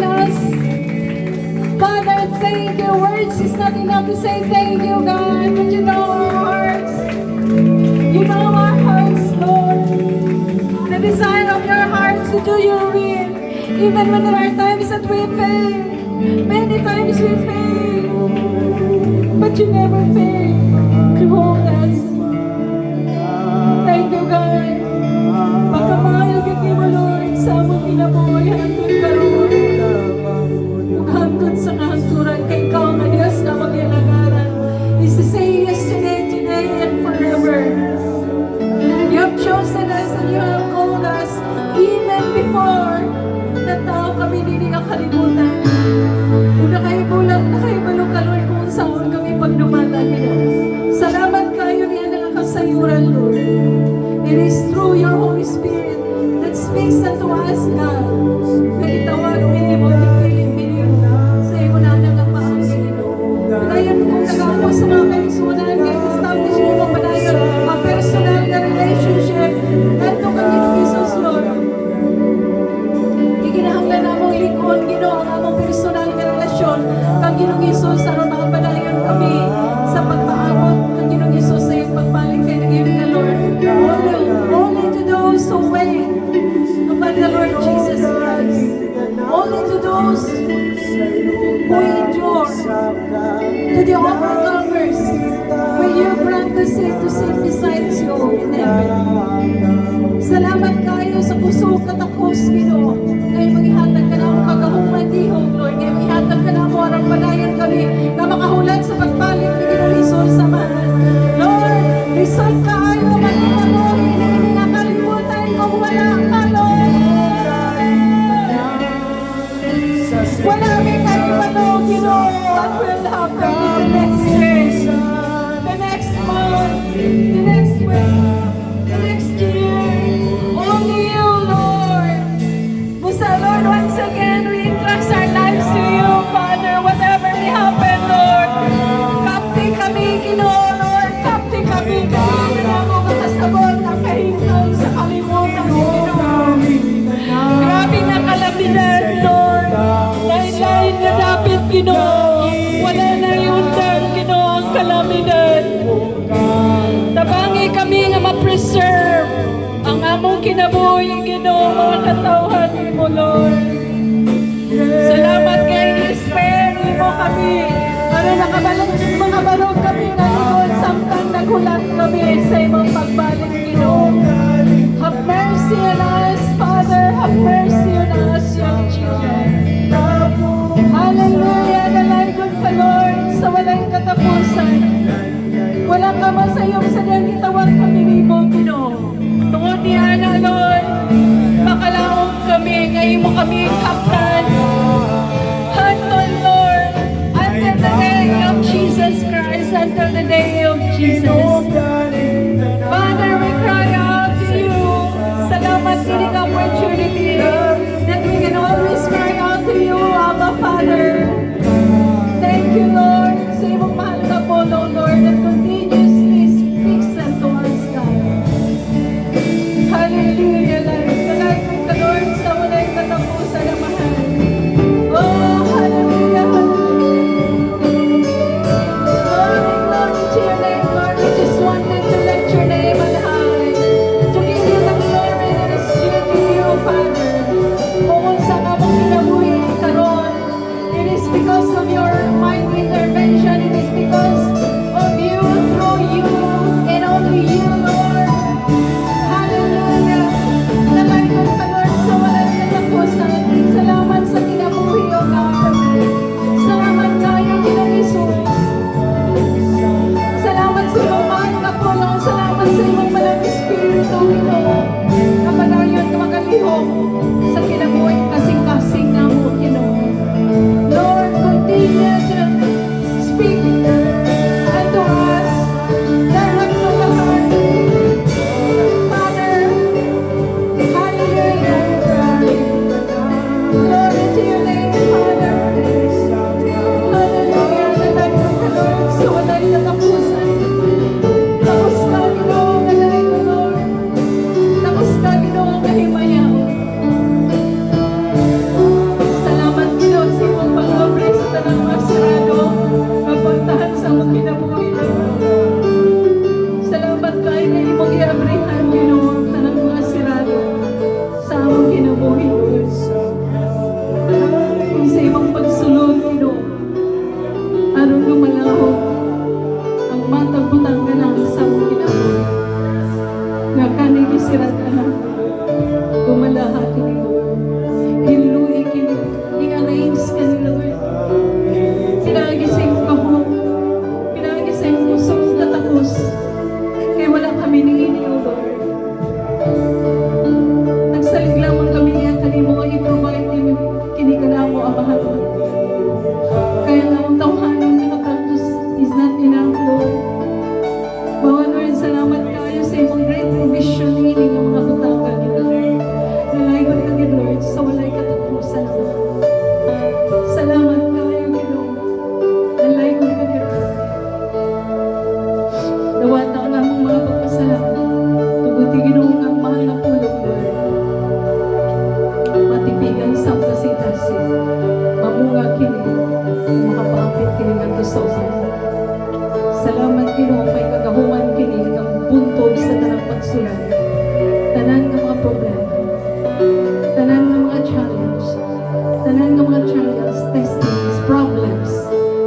[SPEAKER 5] loving us. Father, thank you. Words is not enough to say thank you, God, but you know our hearts. You know our hearts, Lord. The desire of your hearts to do your will. Even when there are times that we fail. Many times we fail. But you never fail to hold us. Thank you, God. Pagkamahal kita mo, Lord, sa among kinabuhay hangtod karon. Ug hangtod sa kahangturan kay ikaw nga Dios nga magyalagaran. Is to say yesterday, today, and forever. You have chosen us and you have called us even before na tao kami hindi ka kalimutan. Kung nakaibalong ka, Lord, kung saan kami pagdumatan, salamat kayo niya nakakasayuran, Lord. It is through your Holy Spirit that speaks unto us, God. Nagitawag minimo, ipiling sa iyo na nagpapangin. Padayon kung nag-ako sa mga kaisunan, kaya establish niyo mo padayon ang personal na relationship nato kami ng Jesus, Lord. Iginahanglan na mong likod, Ginoo, ang among personal na relasyon kang Ginoong Jesus, aron makapadayon kami sa pagpaabot kang Ginoong Jesus sa iyong pagbalik kay nag-ibig na Lord. Only to those who wait upon the Lord Jesus Christ. Only to those who endure to the overcomers will you grant the seat to sit beside you in heaven. Salamat kayo sa puso katakos, Ginoo. Kaya maghihatag ka na ang kagahuman dihog, Lord. Kaya maghihatag ka na ang warang padayon kami na makahulat sa pagbalik ni Ginoong Jesus sa mahal. Lord, resolve ka ayo, makita mo, hindi nakalimutan kung wala ka, Lord. Wala may kaibano, Ginoo. What will happen in the next days, the next month, the next week, the next year? Only you, Lord. Musa, Lord, once again, we entrust our lives to you, Father. Whatever may happen, Lord. Kapti kami, Ginoo, Lord. Kapti kami, kami na mo makasabot ang kahintang sa kalimutan, Ginoo. Grabe na kalamidad, Lord. Lain-lain na dapat, Ginoo. Wala na yung Ginoo, ang kalamidad. Tabangi kami nga ma-preserve ang among kinabuhi, Ginoo, mga katawhan mo, Lord. Salamat kay i-spare mo kami. Para mga balog kami ngayon samtang naghulat kami sa imong pagbalik, Ginoo. Have mercy on us, Father. Have mercy on us, young children. Hallelujah. Nalaygod ka, Lord, sa walang katapusan. Wala ka man sa iyong sadyang itawag kami ni mo, Ginoo. Tungod niya na, Lord, makalaong kami, ngayon mo kami kaptan. Until, Lord, until the day of Jesus Christ, until the day of Jesus. Father, we cry out to you. Salamat, kinig opportunity. nga kini makapaapit kini ngadto sa uban. Salamat Ginoo kay kagahuman kini kang buntog sa tanang pagsulay. Tanan nga mga problema, tanan nga mga challenge, tanan nga mga trials, testings, problems,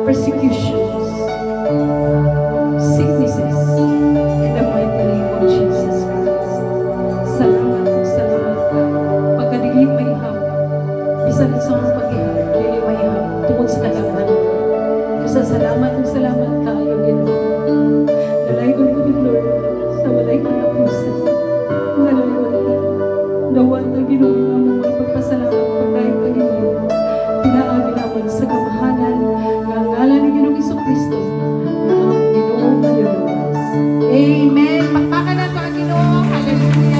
[SPEAKER 5] persecutions, sicknesses, in the mighty name of Jesus Christ. Salamat o salamat ka. Pagkadili may ihap, bisan sa mga pag-ihap, dili may ihap, tungkol sa kadaghan. Kasi salamat o salamat ka, yung Ginoo. Nalaygon ko din, Lord, sa walay kanapusan. Nalaygon ka. Dawan na Ginoo ang mga pagpasalamat, pagdahil ka Ginoo. Pinaagi naman sa kamahanan, ng ngalan ni Ginoong Jesucristo, na ang Ginoo ngayon.
[SPEAKER 4] Amen. Pakpakan na to ang Ginoo. Hallelujah.